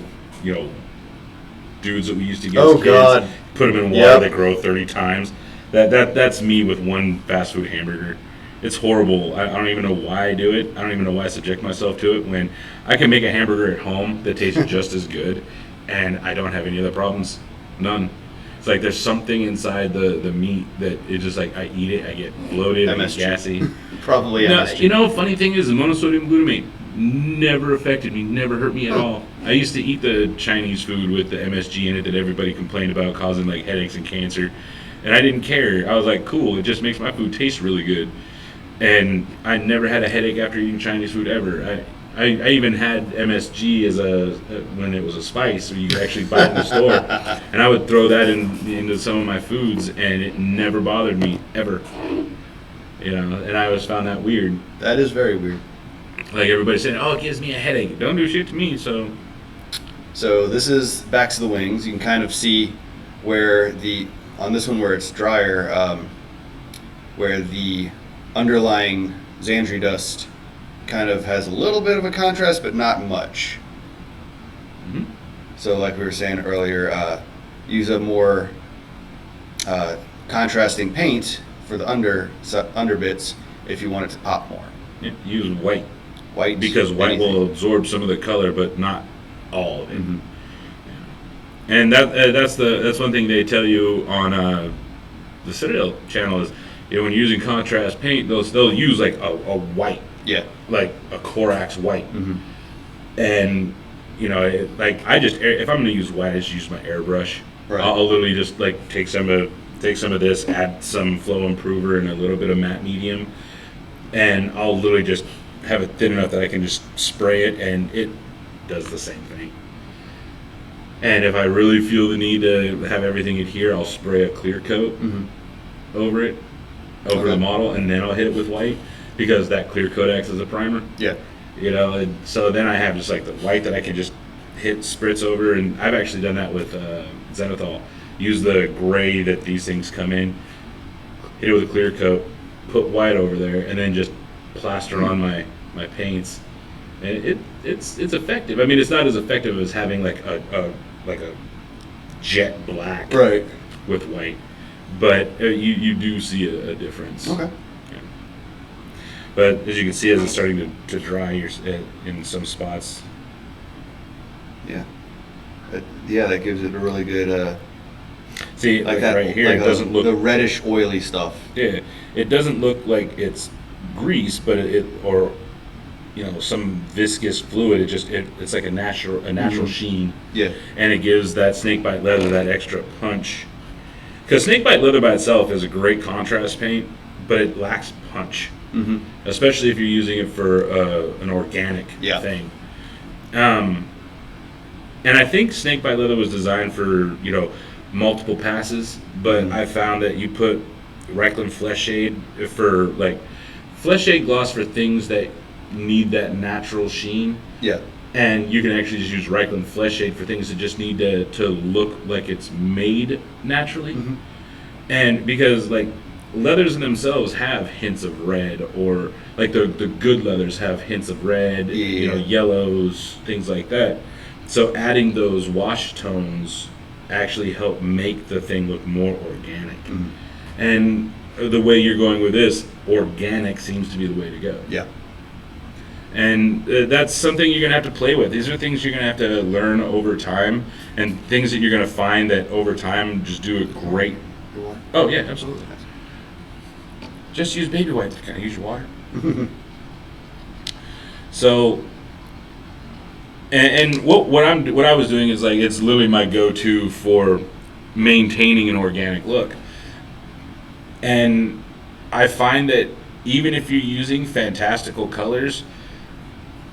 dudes that we used to get as kids. God. Put them in water, they grow 30 times. That's me with one fast food hamburger. It's horrible. I don't even know why I do it. I don't even know why I subject myself to it when I can make a hamburger at home that tastes just as good, and I don't have any other problems. None. It's like there's something inside the meat that it's just like, I eat it, I get bloated, I get gassy. Probably MSG. Funny thing is, the monosodium glutamate never affected me, never hurt me at all. I used to eat the Chinese food with the MSG in it that everybody complained about causing like headaches and cancer, and I didn't care. I was like, cool, it just makes my food taste really good. And I never had a headache after eating Chinese food ever. I even had MSG as when it was a spice, so you could actually buy it in the store, and I would throw that into some of my foods, and it never bothered me ever. And I always found that weird. That is very weird. Like, everybody's saying, oh, it gives me a headache. Don't do shit to me, so. So this is backs of the wings. You can kind of see where on this one where it's drier, where the underlying Xandri dust kind of has a little bit of a contrast, but not much. Mm-hmm. So like we were saying earlier, use a more contrasting paint for the under bits if you want it to pop more. Yeah, use white. White, because white anything. will absorb some of the color, but not all of it. Mm-hmm. Yeah. And that's one thing they tell you on the Citadel channel is, when you're using contrast paint, they'll use like a white, like a Corax white, mm-hmm. and if I'm gonna use white, I just use my airbrush. Right. I'll literally just like take some of this, add some flow improver and a little bit of matte medium, and I'll literally just have it thin enough that I can just spray it, and it does the same thing. And if I really feel the need to have everything adhere, I'll spray a clear coat mm-hmm. over it, over the Okay. model, and then I'll hit it with white because that clear coat acts as a primer. Yeah. You know, and so then I have just like the white that I can just hit spritz over, and I've actually done that with Zenithal. Use the gray that these things come in, hit it with a clear coat, put white over there, and then just plaster on my paints. And it's effective. I mean, it's not as effective as having like a jet black Right. with white, but you do see a difference. Okay. Yeah. But as you can see, as it's starting to dry in some spots. Yeah. Yeah, that gives it a really good. See, like that right here, like it doesn't look. the reddish, oily stuff. Yeah, it doesn't look like it's grease, but or some viscous fluid. It's like a natural sheen. Yeah. And it gives that snakebite leather that extra punch. Because snakebite leather by itself is a great contrast paint, but it lacks punch. Mm-hmm. Especially if you're using it for an organic thing. And I think snakebite leather was designed for multiple passes, but I found that you put Reichland Flesh Shade for like Flesh Shade gloss for things that need that natural sheen. Yeah. And you can actually just use Reichland Flesh Shade for things that just need to look like it's made naturally. Mm-hmm. And because like leathers in themselves have hints of red, or like the good leathers have hints of red, yellows, things like that. So adding those wash tones actually help make the thing look more organic. Mm-hmm. And the way you're going with this, organic seems to be the way to go. Yeah. And that's something you're going to have to play with. These are things you're going to have to learn over time, and things that you're going to find that over time just do a great... Oh, yeah, absolutely. Just use baby wipes to kind of use your water. So, and what I was doing is like, it's literally my go-to for maintaining an organic look. And I find that even if you're using fantastical colors,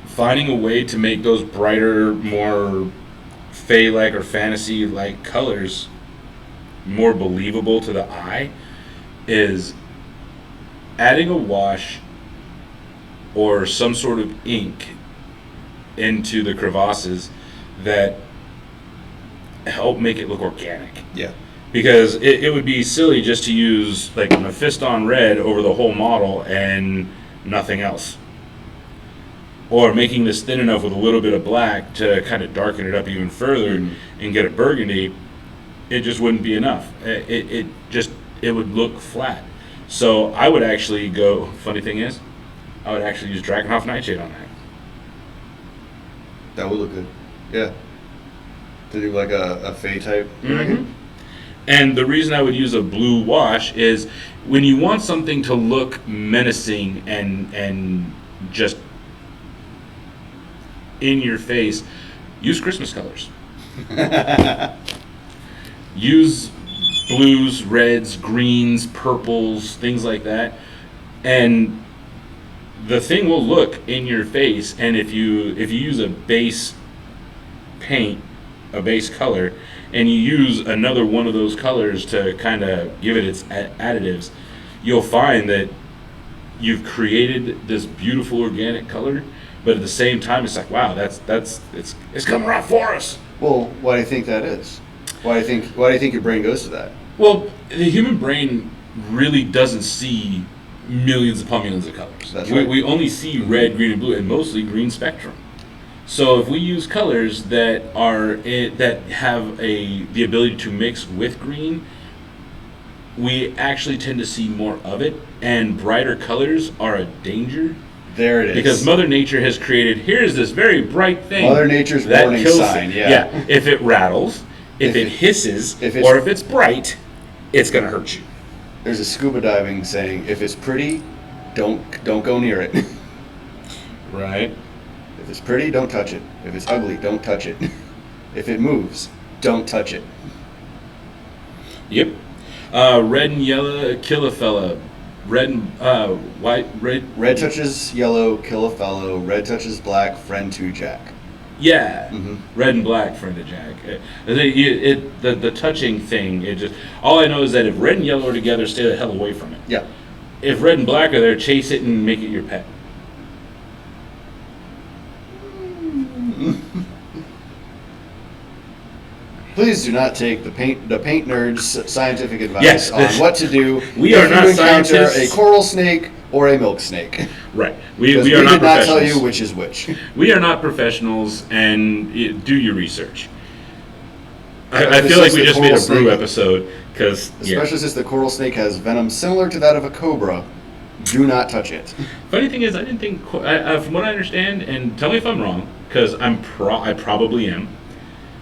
finding a way to make those brighter, more fey-like or fantasy-like colors more believable to the eye is adding a wash or some sort of ink into the crevasses that help make it look organic. Yeah. Because it would be silly just to use like Mephiston red over the whole model and nothing else. Or making this thin enough with a little bit of black to kind of darken it up even further and get a burgundy, it just wouldn't be enough. It would look flat. So I would actually go, funny thing is, I would actually use Dragonhof Nightshade on that. That would look good. Yeah. To do like a fey type. Mm-hmm. And the reason I would use a blue wash is when you want something to look menacing and just in your face, use Christmas colors. Use blues, reds, greens, purples, things like that. And the thing will look in your face, and if you use a base paint, a base color, and you use another one of those colors to kind of give it its additives, you'll find that you've created this beautiful organic color, but at the same time it's like, wow, it's coming right for us. Well, why do you think that is? Why do you think your brain goes to that? Well, the human brain really doesn't see millions upon millions of colors. That's right. We only see red, green, and blue, and mostly green spectrum. So if we use colors that have the ability to mix with green, we actually tend to see more of it, and brighter colors are a danger. There it is. Because Mother Nature has created, here's this very bright thing. Mother Nature's that warning kills sign, it. yeah. If it rattles, if it hisses, or if it's bright, it's going to hurt you. There's a scuba diving saying, if it's pretty, don't go near it. Right. If it's pretty, don't touch it. If it's ugly, don't touch it. If it moves, don't touch it. Yep. Red and yellow, kill a fella. Red and white, red. Red touches yellow, kill a fellow. Red touches black, friend to Jack. Yeah. Mm-hmm. Red and black, friend to Jack. The touching thing. All I know is that if red and yellow are together, stay the hell away from it. Yeah. if red and black are there, chase it and make it your pet. Please do not take the paint nerds' scientific advice Yes. on what to do We if are not you encounter scientists. a coral snake or a milk snake. Right. We We are not did not professionals. tell you which is which. We are not professionals, and do your research. I Especially feel like since we the just made a coral brew snake- episode because Especially since the coral snake has venom similar to that of a cobra. Do not touch it. Funny thing is, I didn't think from what I understand, and tell me if I'm wrong, because I probably am.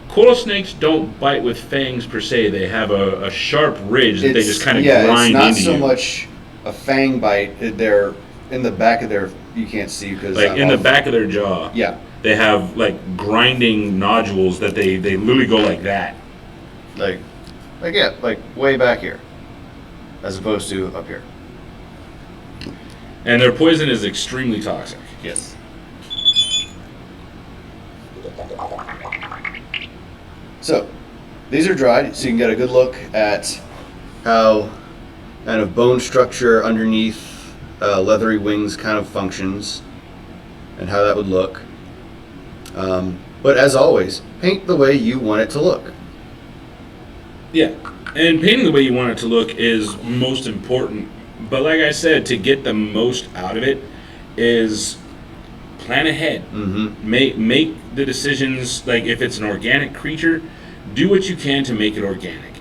Coral snakes don't bite with fangs per se. They have a sharp ridge that they just kind of grind it's not into so you. much a fang bite. They're in the back of their. You can't see because Like in the back of their jaw. Yeah, They have like grinding nodules that they literally go like that. like way back here, as opposed to up here. And their poison is extremely toxic. Yes. So, these are dried, so you can get a good look at how kind of bone structure underneath leathery wings kind of functions and how that would look. But as always, paint the way you want it to look. Yeah. And painting the way you want it to look is most important. But like I said, to get the most out of it is plan ahead. Mm-hmm. Make the decisions. Like if it's an organic creature, do what you can to make it organic.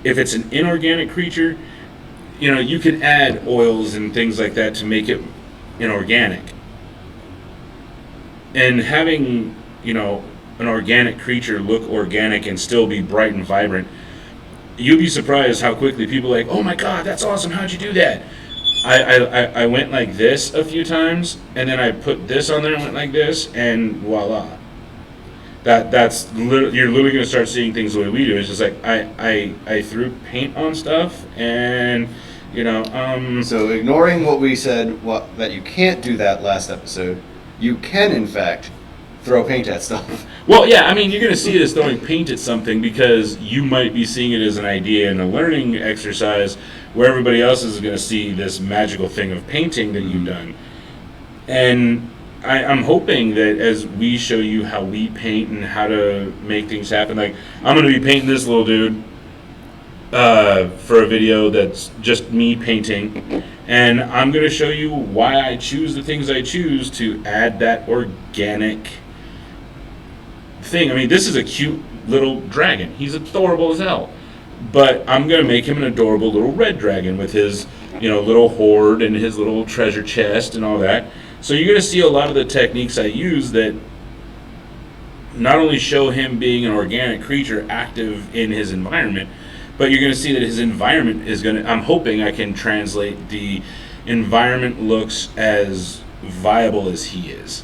If it's an inorganic creature, you can add oils and things like that to make it inorganic. And having, an organic creature look organic and still be bright and vibrant, you'd be surprised how quickly people are like, oh my god, that's awesome, how'd you do that? I went like this a few times, and then I put this on there and went like this, and voila. You're literally going to start seeing things the way we do. It's just like, I threw paint on stuff, and, So ignoring what we said, that you can't do that last episode, you can in fact throw paint at stuff. Well, yeah, I mean, you're going to see it as throwing paint at something because you might be seeing it as an idea and a learning exercise where everybody else is going to see this magical thing of painting that you've done. And I'm hoping that as we show you how we paint and how to make things happen, like I'm going to be painting this little dude for a video that's just me painting, and I'm going to show you why I choose the things I choose to add that organic thing. I mean, this is a cute little dragon. He's adorable as hell. But I'm going to make him an adorable little red dragon with his, little hoard and his little treasure chest and all that. So you're going to see a lot of the techniques I use that not only show him being an organic creature active in his environment, but you're going to see that his environment is going to, I'm hoping I can translate the environment looks as viable as he is.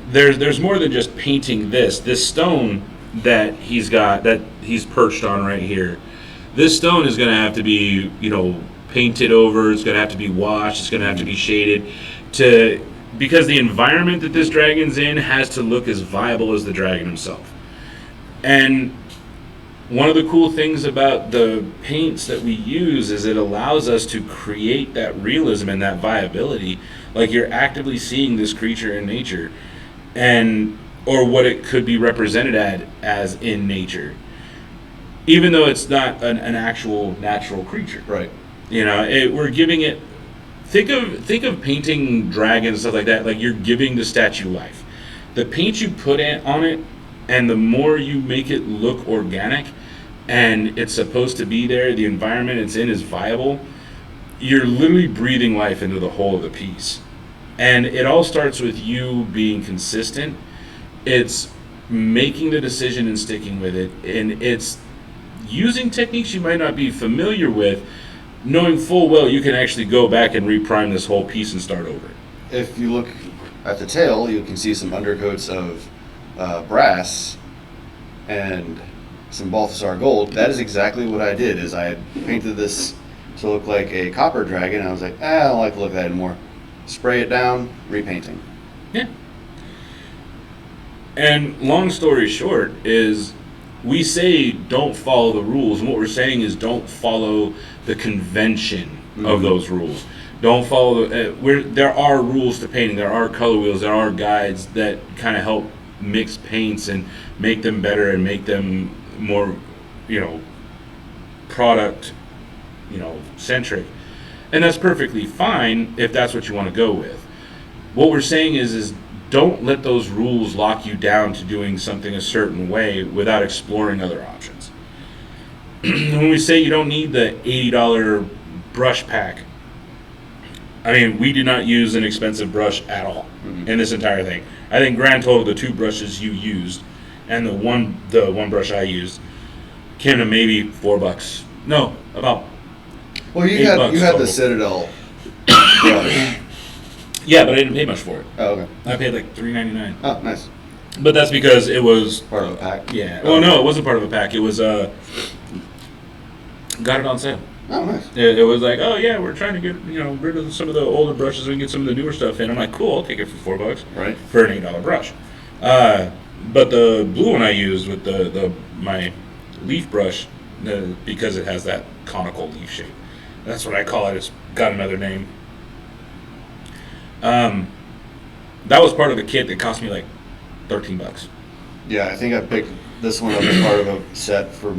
There's more than just painting this stone that he's got, that he's perched on right here. This stone is going to have to be, painted over. It's going to have to be washed. It's going to have to be shaded because the environment that this dragon's in has to look as viable as the dragon himself. And one of the cool things about the paints that we use is it allows us to create that realism and that viability. Like you're actively seeing this creature in nature, or what it could be represented as in nature, even though it's not an actual natural creature. Right. We're giving it. Think of painting dragons and stuff like that. Like you're giving the statue life. The paint you put on it, and the more you make it look organic, and it's supposed to be there, the environment it's in is viable. You're literally breathing life into the whole of the piece. And it all starts with you being consistent. It's making the decision and sticking with it. And it's using techniques you might not be familiar with, knowing full well you can actually go back and reprime this whole piece and start over. If you look at the tail, you can see some undercoats of brass and some Balthasar gold. That is exactly what I did. Is I had painted this to look like a copper dragon. And I was like, I don't like the look of that anymore. Spray it down, repainting. Yeah. And long story short is we say don't follow the rules, and what we're saying is don't follow the convention of those rules. Don't follow there are rules to painting. There are color wheels. There are guides that kind of help mix paints and make them better and make them more, product, centric. And that's perfectly fine if that's what you want to go with. What we're saying is don't let those rules lock you down to doing something a certain way without exploring other options. When we say you don't need the $80 brush pack, I mean, we did not use an expensive brush at all in this entire thing. I think grand total, the 2 brushes you used and the one brush I used came to maybe $4. No, about Well, you had the Citadel brush. Yeah, but I didn't pay much for it. Oh, okay. I paid like $3.99. Oh, nice. But that's because it was Part of a pack? Yeah. Well, no, it wasn't part of a pack. It was got it on sale. Oh, nice. It was like, oh yeah, we're trying to get rid of some of the older brushes and get some of the newer stuff in. I'm like, cool, I'll take it for $4. Right. For an $8 brush. But the blue one I used with my leaf brush, because it has that conical leaf shape. That's what I call it. It's got another name. That was part of a kit that cost me like $13. Yeah, I think I picked this one up as part of a set from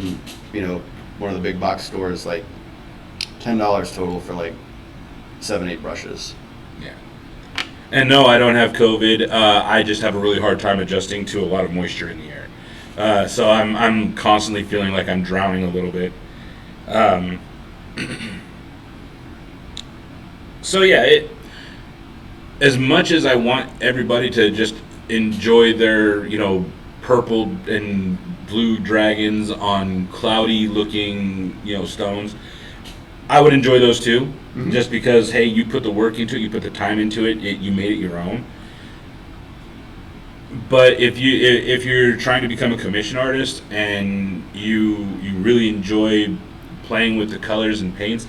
one of the big box stores, like $10 total for like 7-8 brushes. Yeah. And no, I don't have COVID. I just have a really hard time adjusting to a lot of moisture in the air. So I'm constantly feeling like I'm drowning a little bit. So yeah, as much as I want everybody to just enjoy their, purple and blue dragons on cloudy looking, stones, I would enjoy those too, just because, hey, you put the work into it, you put the time into it, you made it your own. But if you're trying to become a commission artist and you really enjoy playing with the colors and paints,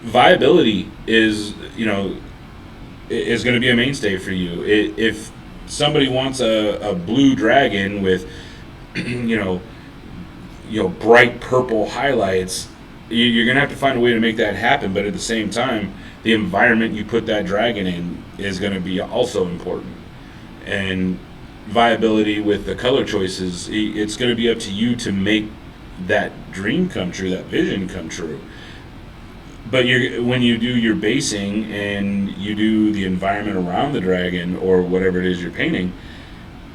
viability is going to be a mainstay for you. If somebody wants a blue dragon with bright purple highlights, you're going to have to find a way to make that happen. But at the same time, the environment you put that dragon in is going to be also important. And viability with the color choices, it's going to be up to you to make that dream come true, that vision come true. But when you do your basing and you do the environment around the dragon or whatever it is you're painting,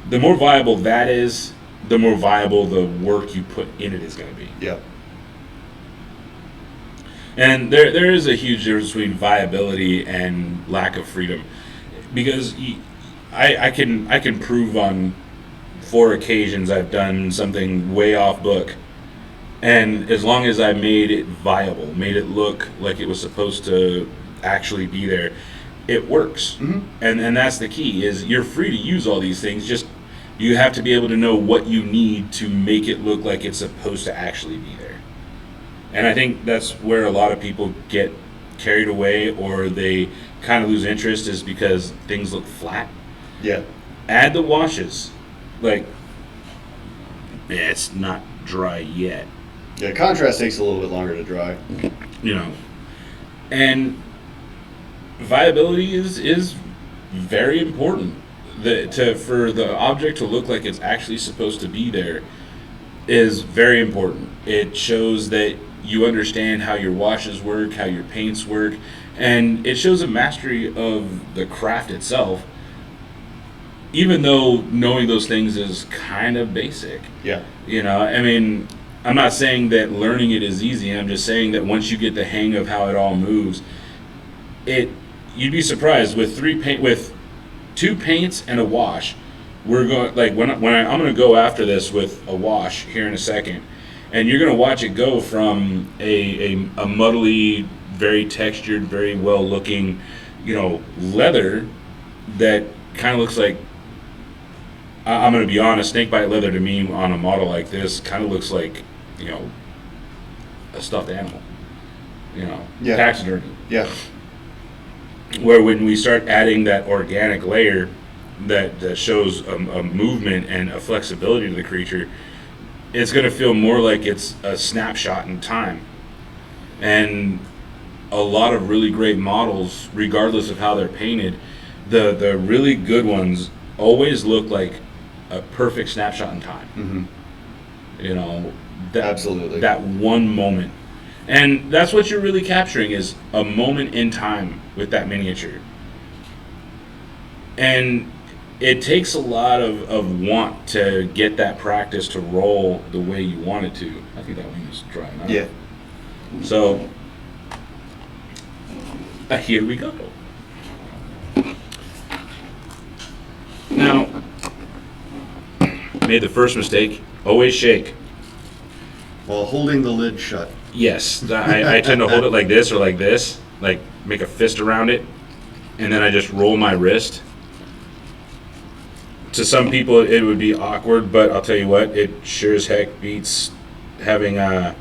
the more viable that is, the more viable the work you put in it is going to be. Yeah. And there is a huge difference between viability and lack of freedom, because I can prove on 4 occasions I've done something way off book, and as long as I made it viable, made it look like it was supposed to actually be there, it works. And that's the key, is you're free to use all these things, just you have to be able to know what you need to make it look like it's supposed to actually be there. And I think that's where a lot of people get carried away, or they kind of lose interest, is because things look flat. Yeah. Add the washes. Like, it's not dry yet. Yeah, contrast takes a little bit longer to dry. And viability is very important. For the object to look like it's actually supposed to be there is very important. It shows that you understand how your washes work, how your paints work, and it shows a mastery of the craft itself, even though knowing those things is kind of basic. Yeah. I mean, I'm not saying that learning it is easy. I'm just saying that once you get the hang of how it all moves, you'd be surprised with 2 paints and a wash. We're going, like, I'm going to go after this with a wash here in a second, and you're going to watch it go from a muddly, very textured, very well looking, leather that kind of looks like, I'm going to be honest, snakebite leather to me on a model like this kind of looks like, a stuffed animal, Yeah. taxidermy. Yeah. Where when we start adding that organic layer that shows a movement and a flexibility to the creature, it's going to feel more like it's a snapshot in time. And a lot of really great models, regardless of how they're painted, the really good ones always look like a perfect snapshot in time. Mm-hmm. You know, Absolutely. that one moment. And that's what you're really capturing, is a moment in time with that miniature. And it takes a lot of want to get that practice to roll the way you want it to. I think that wing is drying out. Yeah. So, here we go. Now, made the first mistake, always shake. While holding the lid shut. Yes, I tend to hold it like this or like this, like make a fist around it, and then I just roll my wrist. To some people it would be awkward, but I'll tell you what, it sure as heck beats having a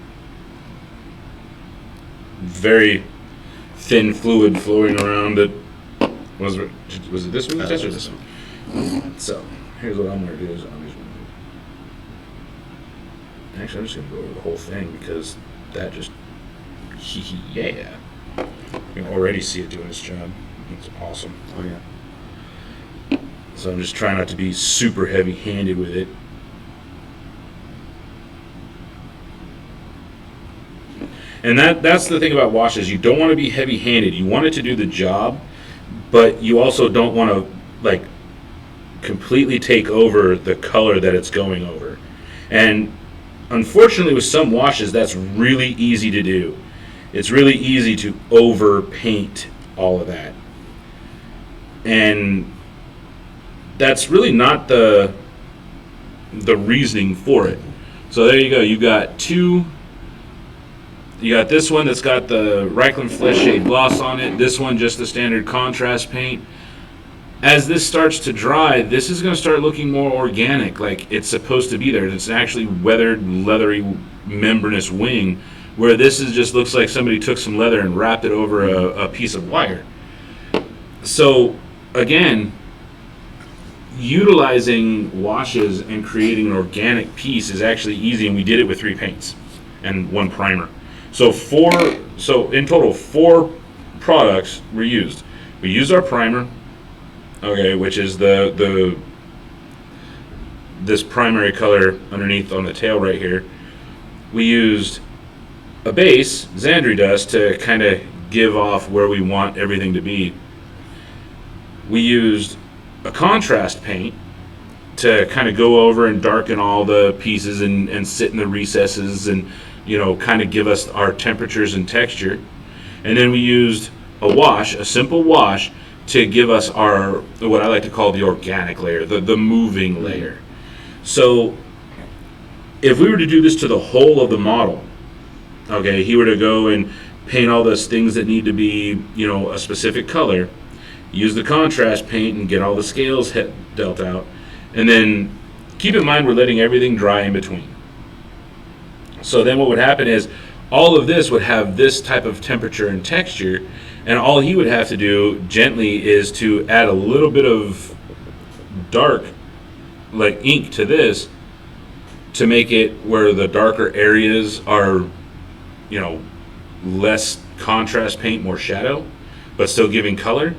very thin fluid flowing around it. Was it this one? Or this one? So here's what I'm going to do is I'm just going to go over the whole thing, because that just, yeah. You can already see it doing its job. It's awesome. Oh yeah. So I'm just trying not to be super heavy-handed with it. And that's the thing about washes. You don't want to be heavy-handed. You want it to do the job, but you also don't want to like completely take over the color that it's going over. And unfortunately, with some washes, that's really easy to do. It's really easy to overpaint all of that. And that's really not the reasoning for it. So there you go. You got this one that's got the Reikland Flesh Shade gloss on it. This one just the standard contrast paint. As this starts to dry, this is going to start looking more organic, like it's supposed to be there. It's actually weathered, leathery, membranous wing, where this is just looks like somebody took some leather and wrapped it over a piece of wire. So again, utilizing washes and creating an organic piece is actually easy, and we did it with 3 paints and 1 primer. So in total 4 products were used. We used our primer, okay, which is this primary color underneath on the tail right here. We used a base, Xandri dust, to kind of give off where we want everything to be. We used a contrast paint to kind of go over and darken all the pieces and sit in the recesses and, you know, kind of give us our temperatures and texture. And then we used a wash, a simple wash, to give us our, what I like to call the organic layer, the moving layer. So if we were to do this to the whole of the model, okay, he were to go and paint all those things that need to be, you know, a specific color, use the contrast paint and get all the scales dealt out, and then keep in mind we're letting everything dry in between. So then what would happen is all of this would have this type of temperature and texture, and all he would have to do gently is to add a little bit of dark, like ink, to this to make it where the darker areas are, you know, less contrast paint, more shadow, but still giving color.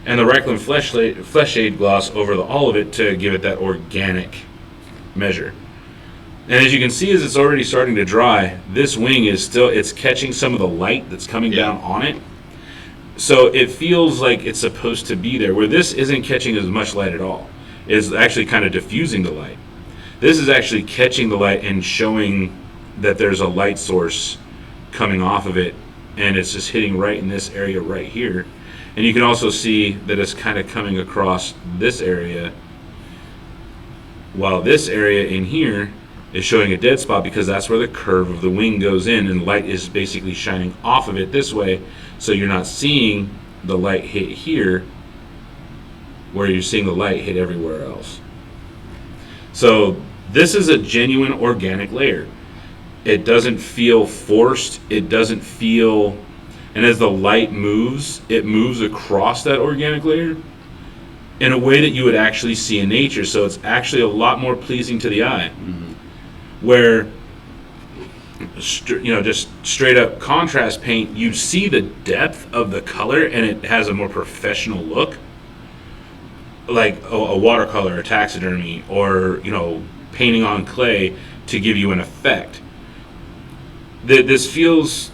And the Reikland Flesh Shade gloss over all of it to give it that organic measure. And as you can see, as it's already starting to dry, this wing is still, it's catching some of the light that's coming down on it. So it feels like it's supposed to be there, where this isn't catching as much light at all. It's actually kind of diffusing the light. This is actually catching the light and showing that there's a light source coming off of it, and it's just hitting right in this area right here. And you can also see that it's kind of coming across this area, while this area in here is showing a dead spot, because that's where the curve of the wing goes in, and light is basically shining off of it this way, so you're not seeing the light hit here where you're seeing the light hit everywhere else. So this is a genuine organic layer. It doesn't feel forced, it doesn't feel, and as the light moves, it moves across that organic layer in a way that you would actually see in nature, so it's actually a lot more pleasing to the eye. Mm-hmm. Where just straight up contrast paint, you see the depth of the color, and it has a more professional look, like a watercolor, or taxidermy, or painting on clay to give you an effect. This feels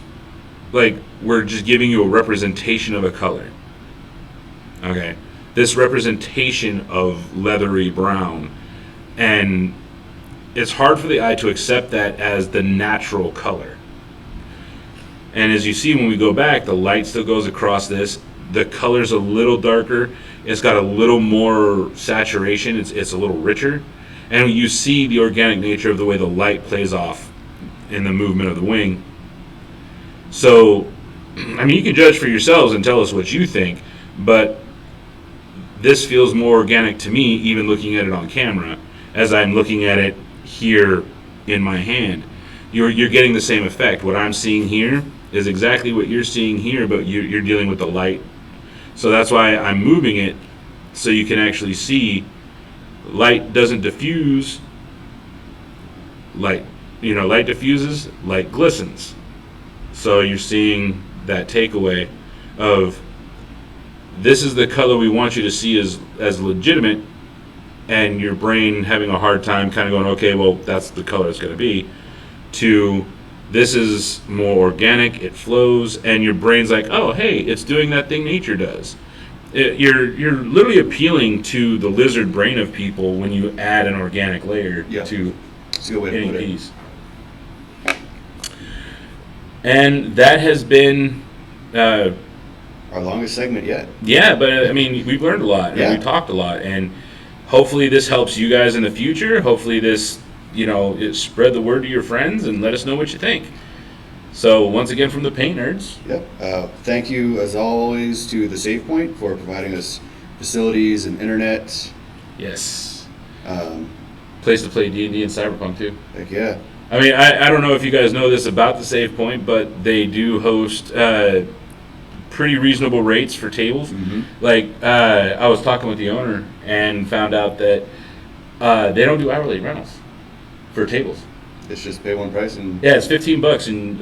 like we're just giving you a representation of a color. Okay, this representation of leathery brown, and it's hard for the eye to accept that as the natural color. And as you see when we go back, the light still goes across this. The color's a little darker. It's got a little more saturation. It's a little richer. And you see the organic nature of the way the light plays off in the movement of the wing. So, I mean, you can judge for yourselves and tell us what you think, but this feels more organic to me, even looking at it on camera, as I'm looking at it here in my hand. You're getting the same effect. What I'm seeing here is exactly what you're seeing here, but you're dealing with the light. So that's why I'm moving it, so you can actually see light doesn't diffuse. Light diffuses, light glistens. So you're seeing that takeaway of, this is the color we want you to see as legitimate, and your brain having a hard time kind of going, okay, well, that's the color it's going to be, to this is more organic, it flows, and your brain's like, oh, hey, it's doing that thing nature does. You're literally appealing to the lizard brain of people when you add an organic layer to any piece. And that has been our longest segment yet. Yeah, but I mean, we've learned a lot, and we've talked a lot, and hopefully this helps you guys in the future. Hopefully this, it spread the word to your friends, and let us know what you think. So once again, from the Paint Nerds. Yep. Thank you, as always, to TheSavePoint for providing us facilities and internet. Yes. Place to play D&D and Cyberpunk too. Heck yeah. I mean, I don't know if you guys know this about TheSavePoint, but they do host pretty reasonable rates for tables. Mm-hmm. Like, I was talking with the owner and found out that they don't do hourly rentals for tables. It's just pay one price and it's $15, and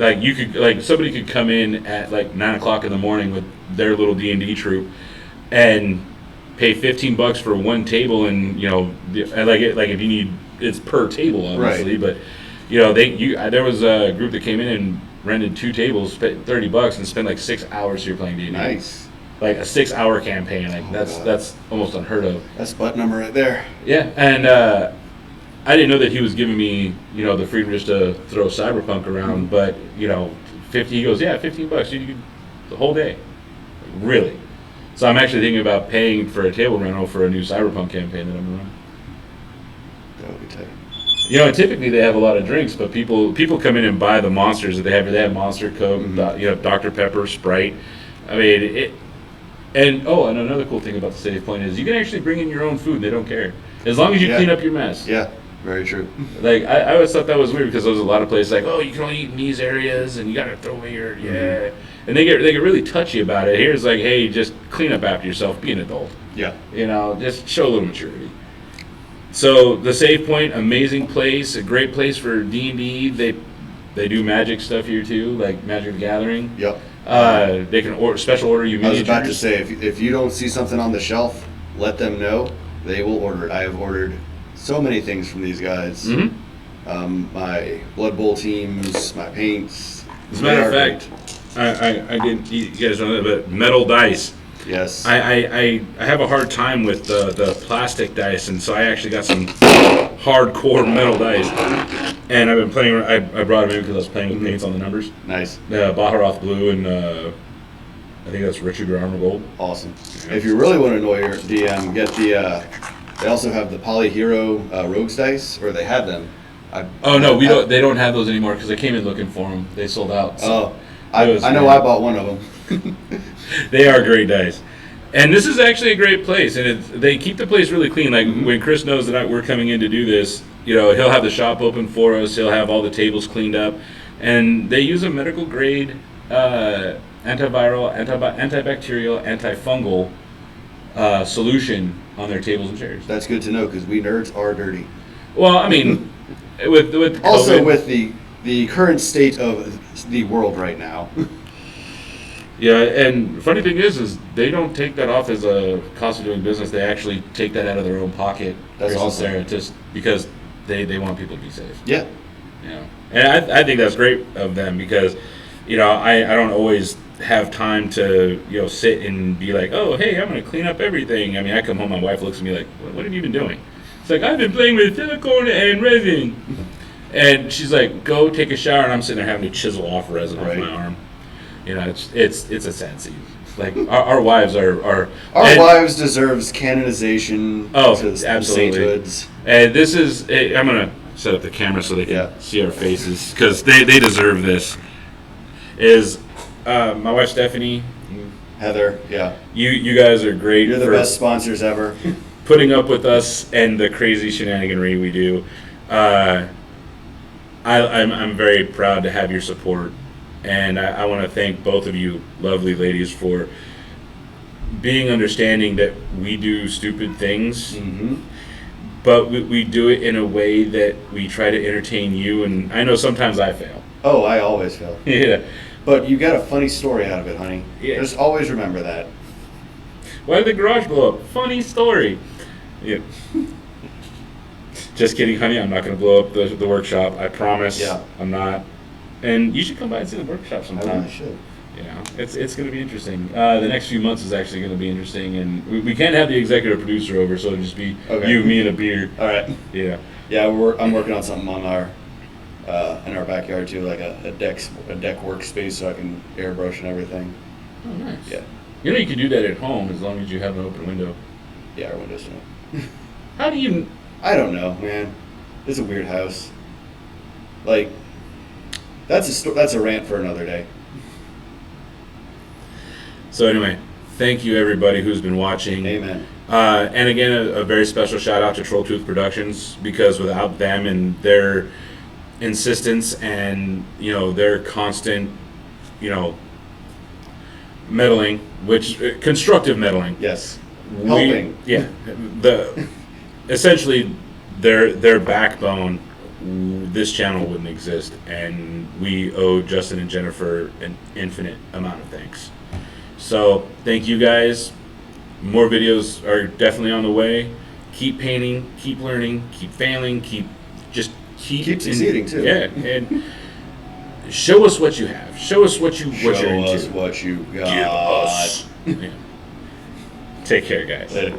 like somebody could come in at like 9 o'clock in the morning with their little D&D troop and pay $15 for one table, and if you need, it's per table obviously, right. But there was a group that came in and rented 2 tables, spent $30, and spent like 6 hours here playing D&D. Nice. Like a 6-hour campaign. Like that's almost unheard of. That's butt number right there. Yeah, and I didn't know that he was giving me, the freedom just to throw Cyberpunk around, but, 50, he goes, yeah, $15, you could, the whole day. Really? So I'm actually thinking about paying for a table rental for a new Cyberpunk campaign that I'm going to run. That would be tight. And typically they have a lot of drinks, but people come in and buy the monsters that they have. They have Monster, Coke, Mm-hmm. Dr. Pepper, Sprite. I mean, and another cool thing about the TheSavePoint is you can actually bring in your own food and they don't care. As long as you clean up your mess. Yeah. Very true. Like, I always thought that was weird, because there was a lot of places like, oh, you can only eat in these areas, and you got to throw away your, and they get really touchy about it. Here's like, hey, just clean up after yourself, be an adult. Yeah. Just show a little maturity. So TheSavePoint, amazing place, a great place for D&D. They do magic stuff here too, like Magic the Gathering. Yep. They can special order you miniatures. I was about to say, if you don't see something on the shelf, let them know. They will order it. I have ordered so many things from these guys. Mm-hmm. My Blood Bowl teams, my paints. As a matter of fact, I didn't. You guys know that, but metal dice. Yes. I have a hard time with the plastic dice, and so I actually got some hardcore metal dice. And I've been playing. I brought them in because I was playing with paints on the numbers. Nice. Baharoth Blue and I think that's Richard Your Armor Gold. Awesome. Yeah. If you really want to annoy your DM, get the. They also have the Poly Hero Rogues dice, or they had them. They don't have those anymore because I came in looking for them. They sold out. So I know. I bought one of them. They are great dice, and this is actually a great place, and they keep the place really clean. Like when Chris knows that we're coming in to do this, he'll have the shop open for us. He'll have all the tables cleaned up, and they use a medical grade antiviral, antibacterial, antifungal solution on their tables and chairs. That's good to know, because we nerds are dirty. Well, I mean, with also COVID, with the the current state of the world right now. Yeah, and funny thing is they don't take that off as a cost of doing business. They actually take that out of their own pocket. That's awesome. There, just because they want people to be safe. Yeah. You know, and I think that's great of them because, you know, I don't always have time to, you know, sit and be like, oh, hey, I'm going to clean up everything. I mean, I come home, my wife looks at me like, what have you been doing? It's like, I've been playing with silicone and resin. And she's like, go take a shower, and I'm sitting there having to chisel off resin off my arm. You know, it's a sad scene. Like our wives are our wives deserves canonization. Oh, to absolutely. sainthoods. And this is I'm gonna set up the camera so they can see our faces because they deserve this. Is my wife Stephanie, Heather? Yeah. You guys are great. You're the best sponsors ever. Putting up with us and the crazy shenaniganry we do. I'm very proud to have your support. And I want to thank both of you lovely ladies for being understanding that we do stupid things, but we do it in a way that we try to entertain you. And I know sometimes I fail. Oh, I always fail. Yeah. But you got a funny story out of it, honey. Yeah. Just always remember that. Why did the garage blow up? Funny story. Yeah. Just kidding, honey. I'm not going to blow up the workshop. I promise. Yeah. I'm not. And you should come by and see the workshop sometime. I really should. You know, it's going to be interesting. The next few months is actually going to be interesting, and we can't have the executive producer over, so it'll just be you, me, and a beer. All right. Yeah. Yeah, I'm working on something on our in our backyard too, like a deck workspace, so I can airbrush and everything. Oh, nice. Yeah. You know, you can do that at home as long as you have an open window. Yeah, our windows don't. How do you? I don't know, man. It's a weird house. Like. That's a rant for another day. So anyway, thank you everybody who's been watching. Amen. And again, a very special shout out to Troll Tooth Productions because without them and their insistence and their constant, meddling, which constructive meddling. Yes. Helping. Essentially their backbone. This channel wouldn't exist, and we owe Justin and Jennifer an infinite amount of thanks. So thank you guys. More videos are definitely on the way. Keep painting, keep learning, keep failing, keep succeeding too. Yeah, and show us what you have. Show us what you're into. Show us what you got. Give us. Yeah. Take care, guys. Later.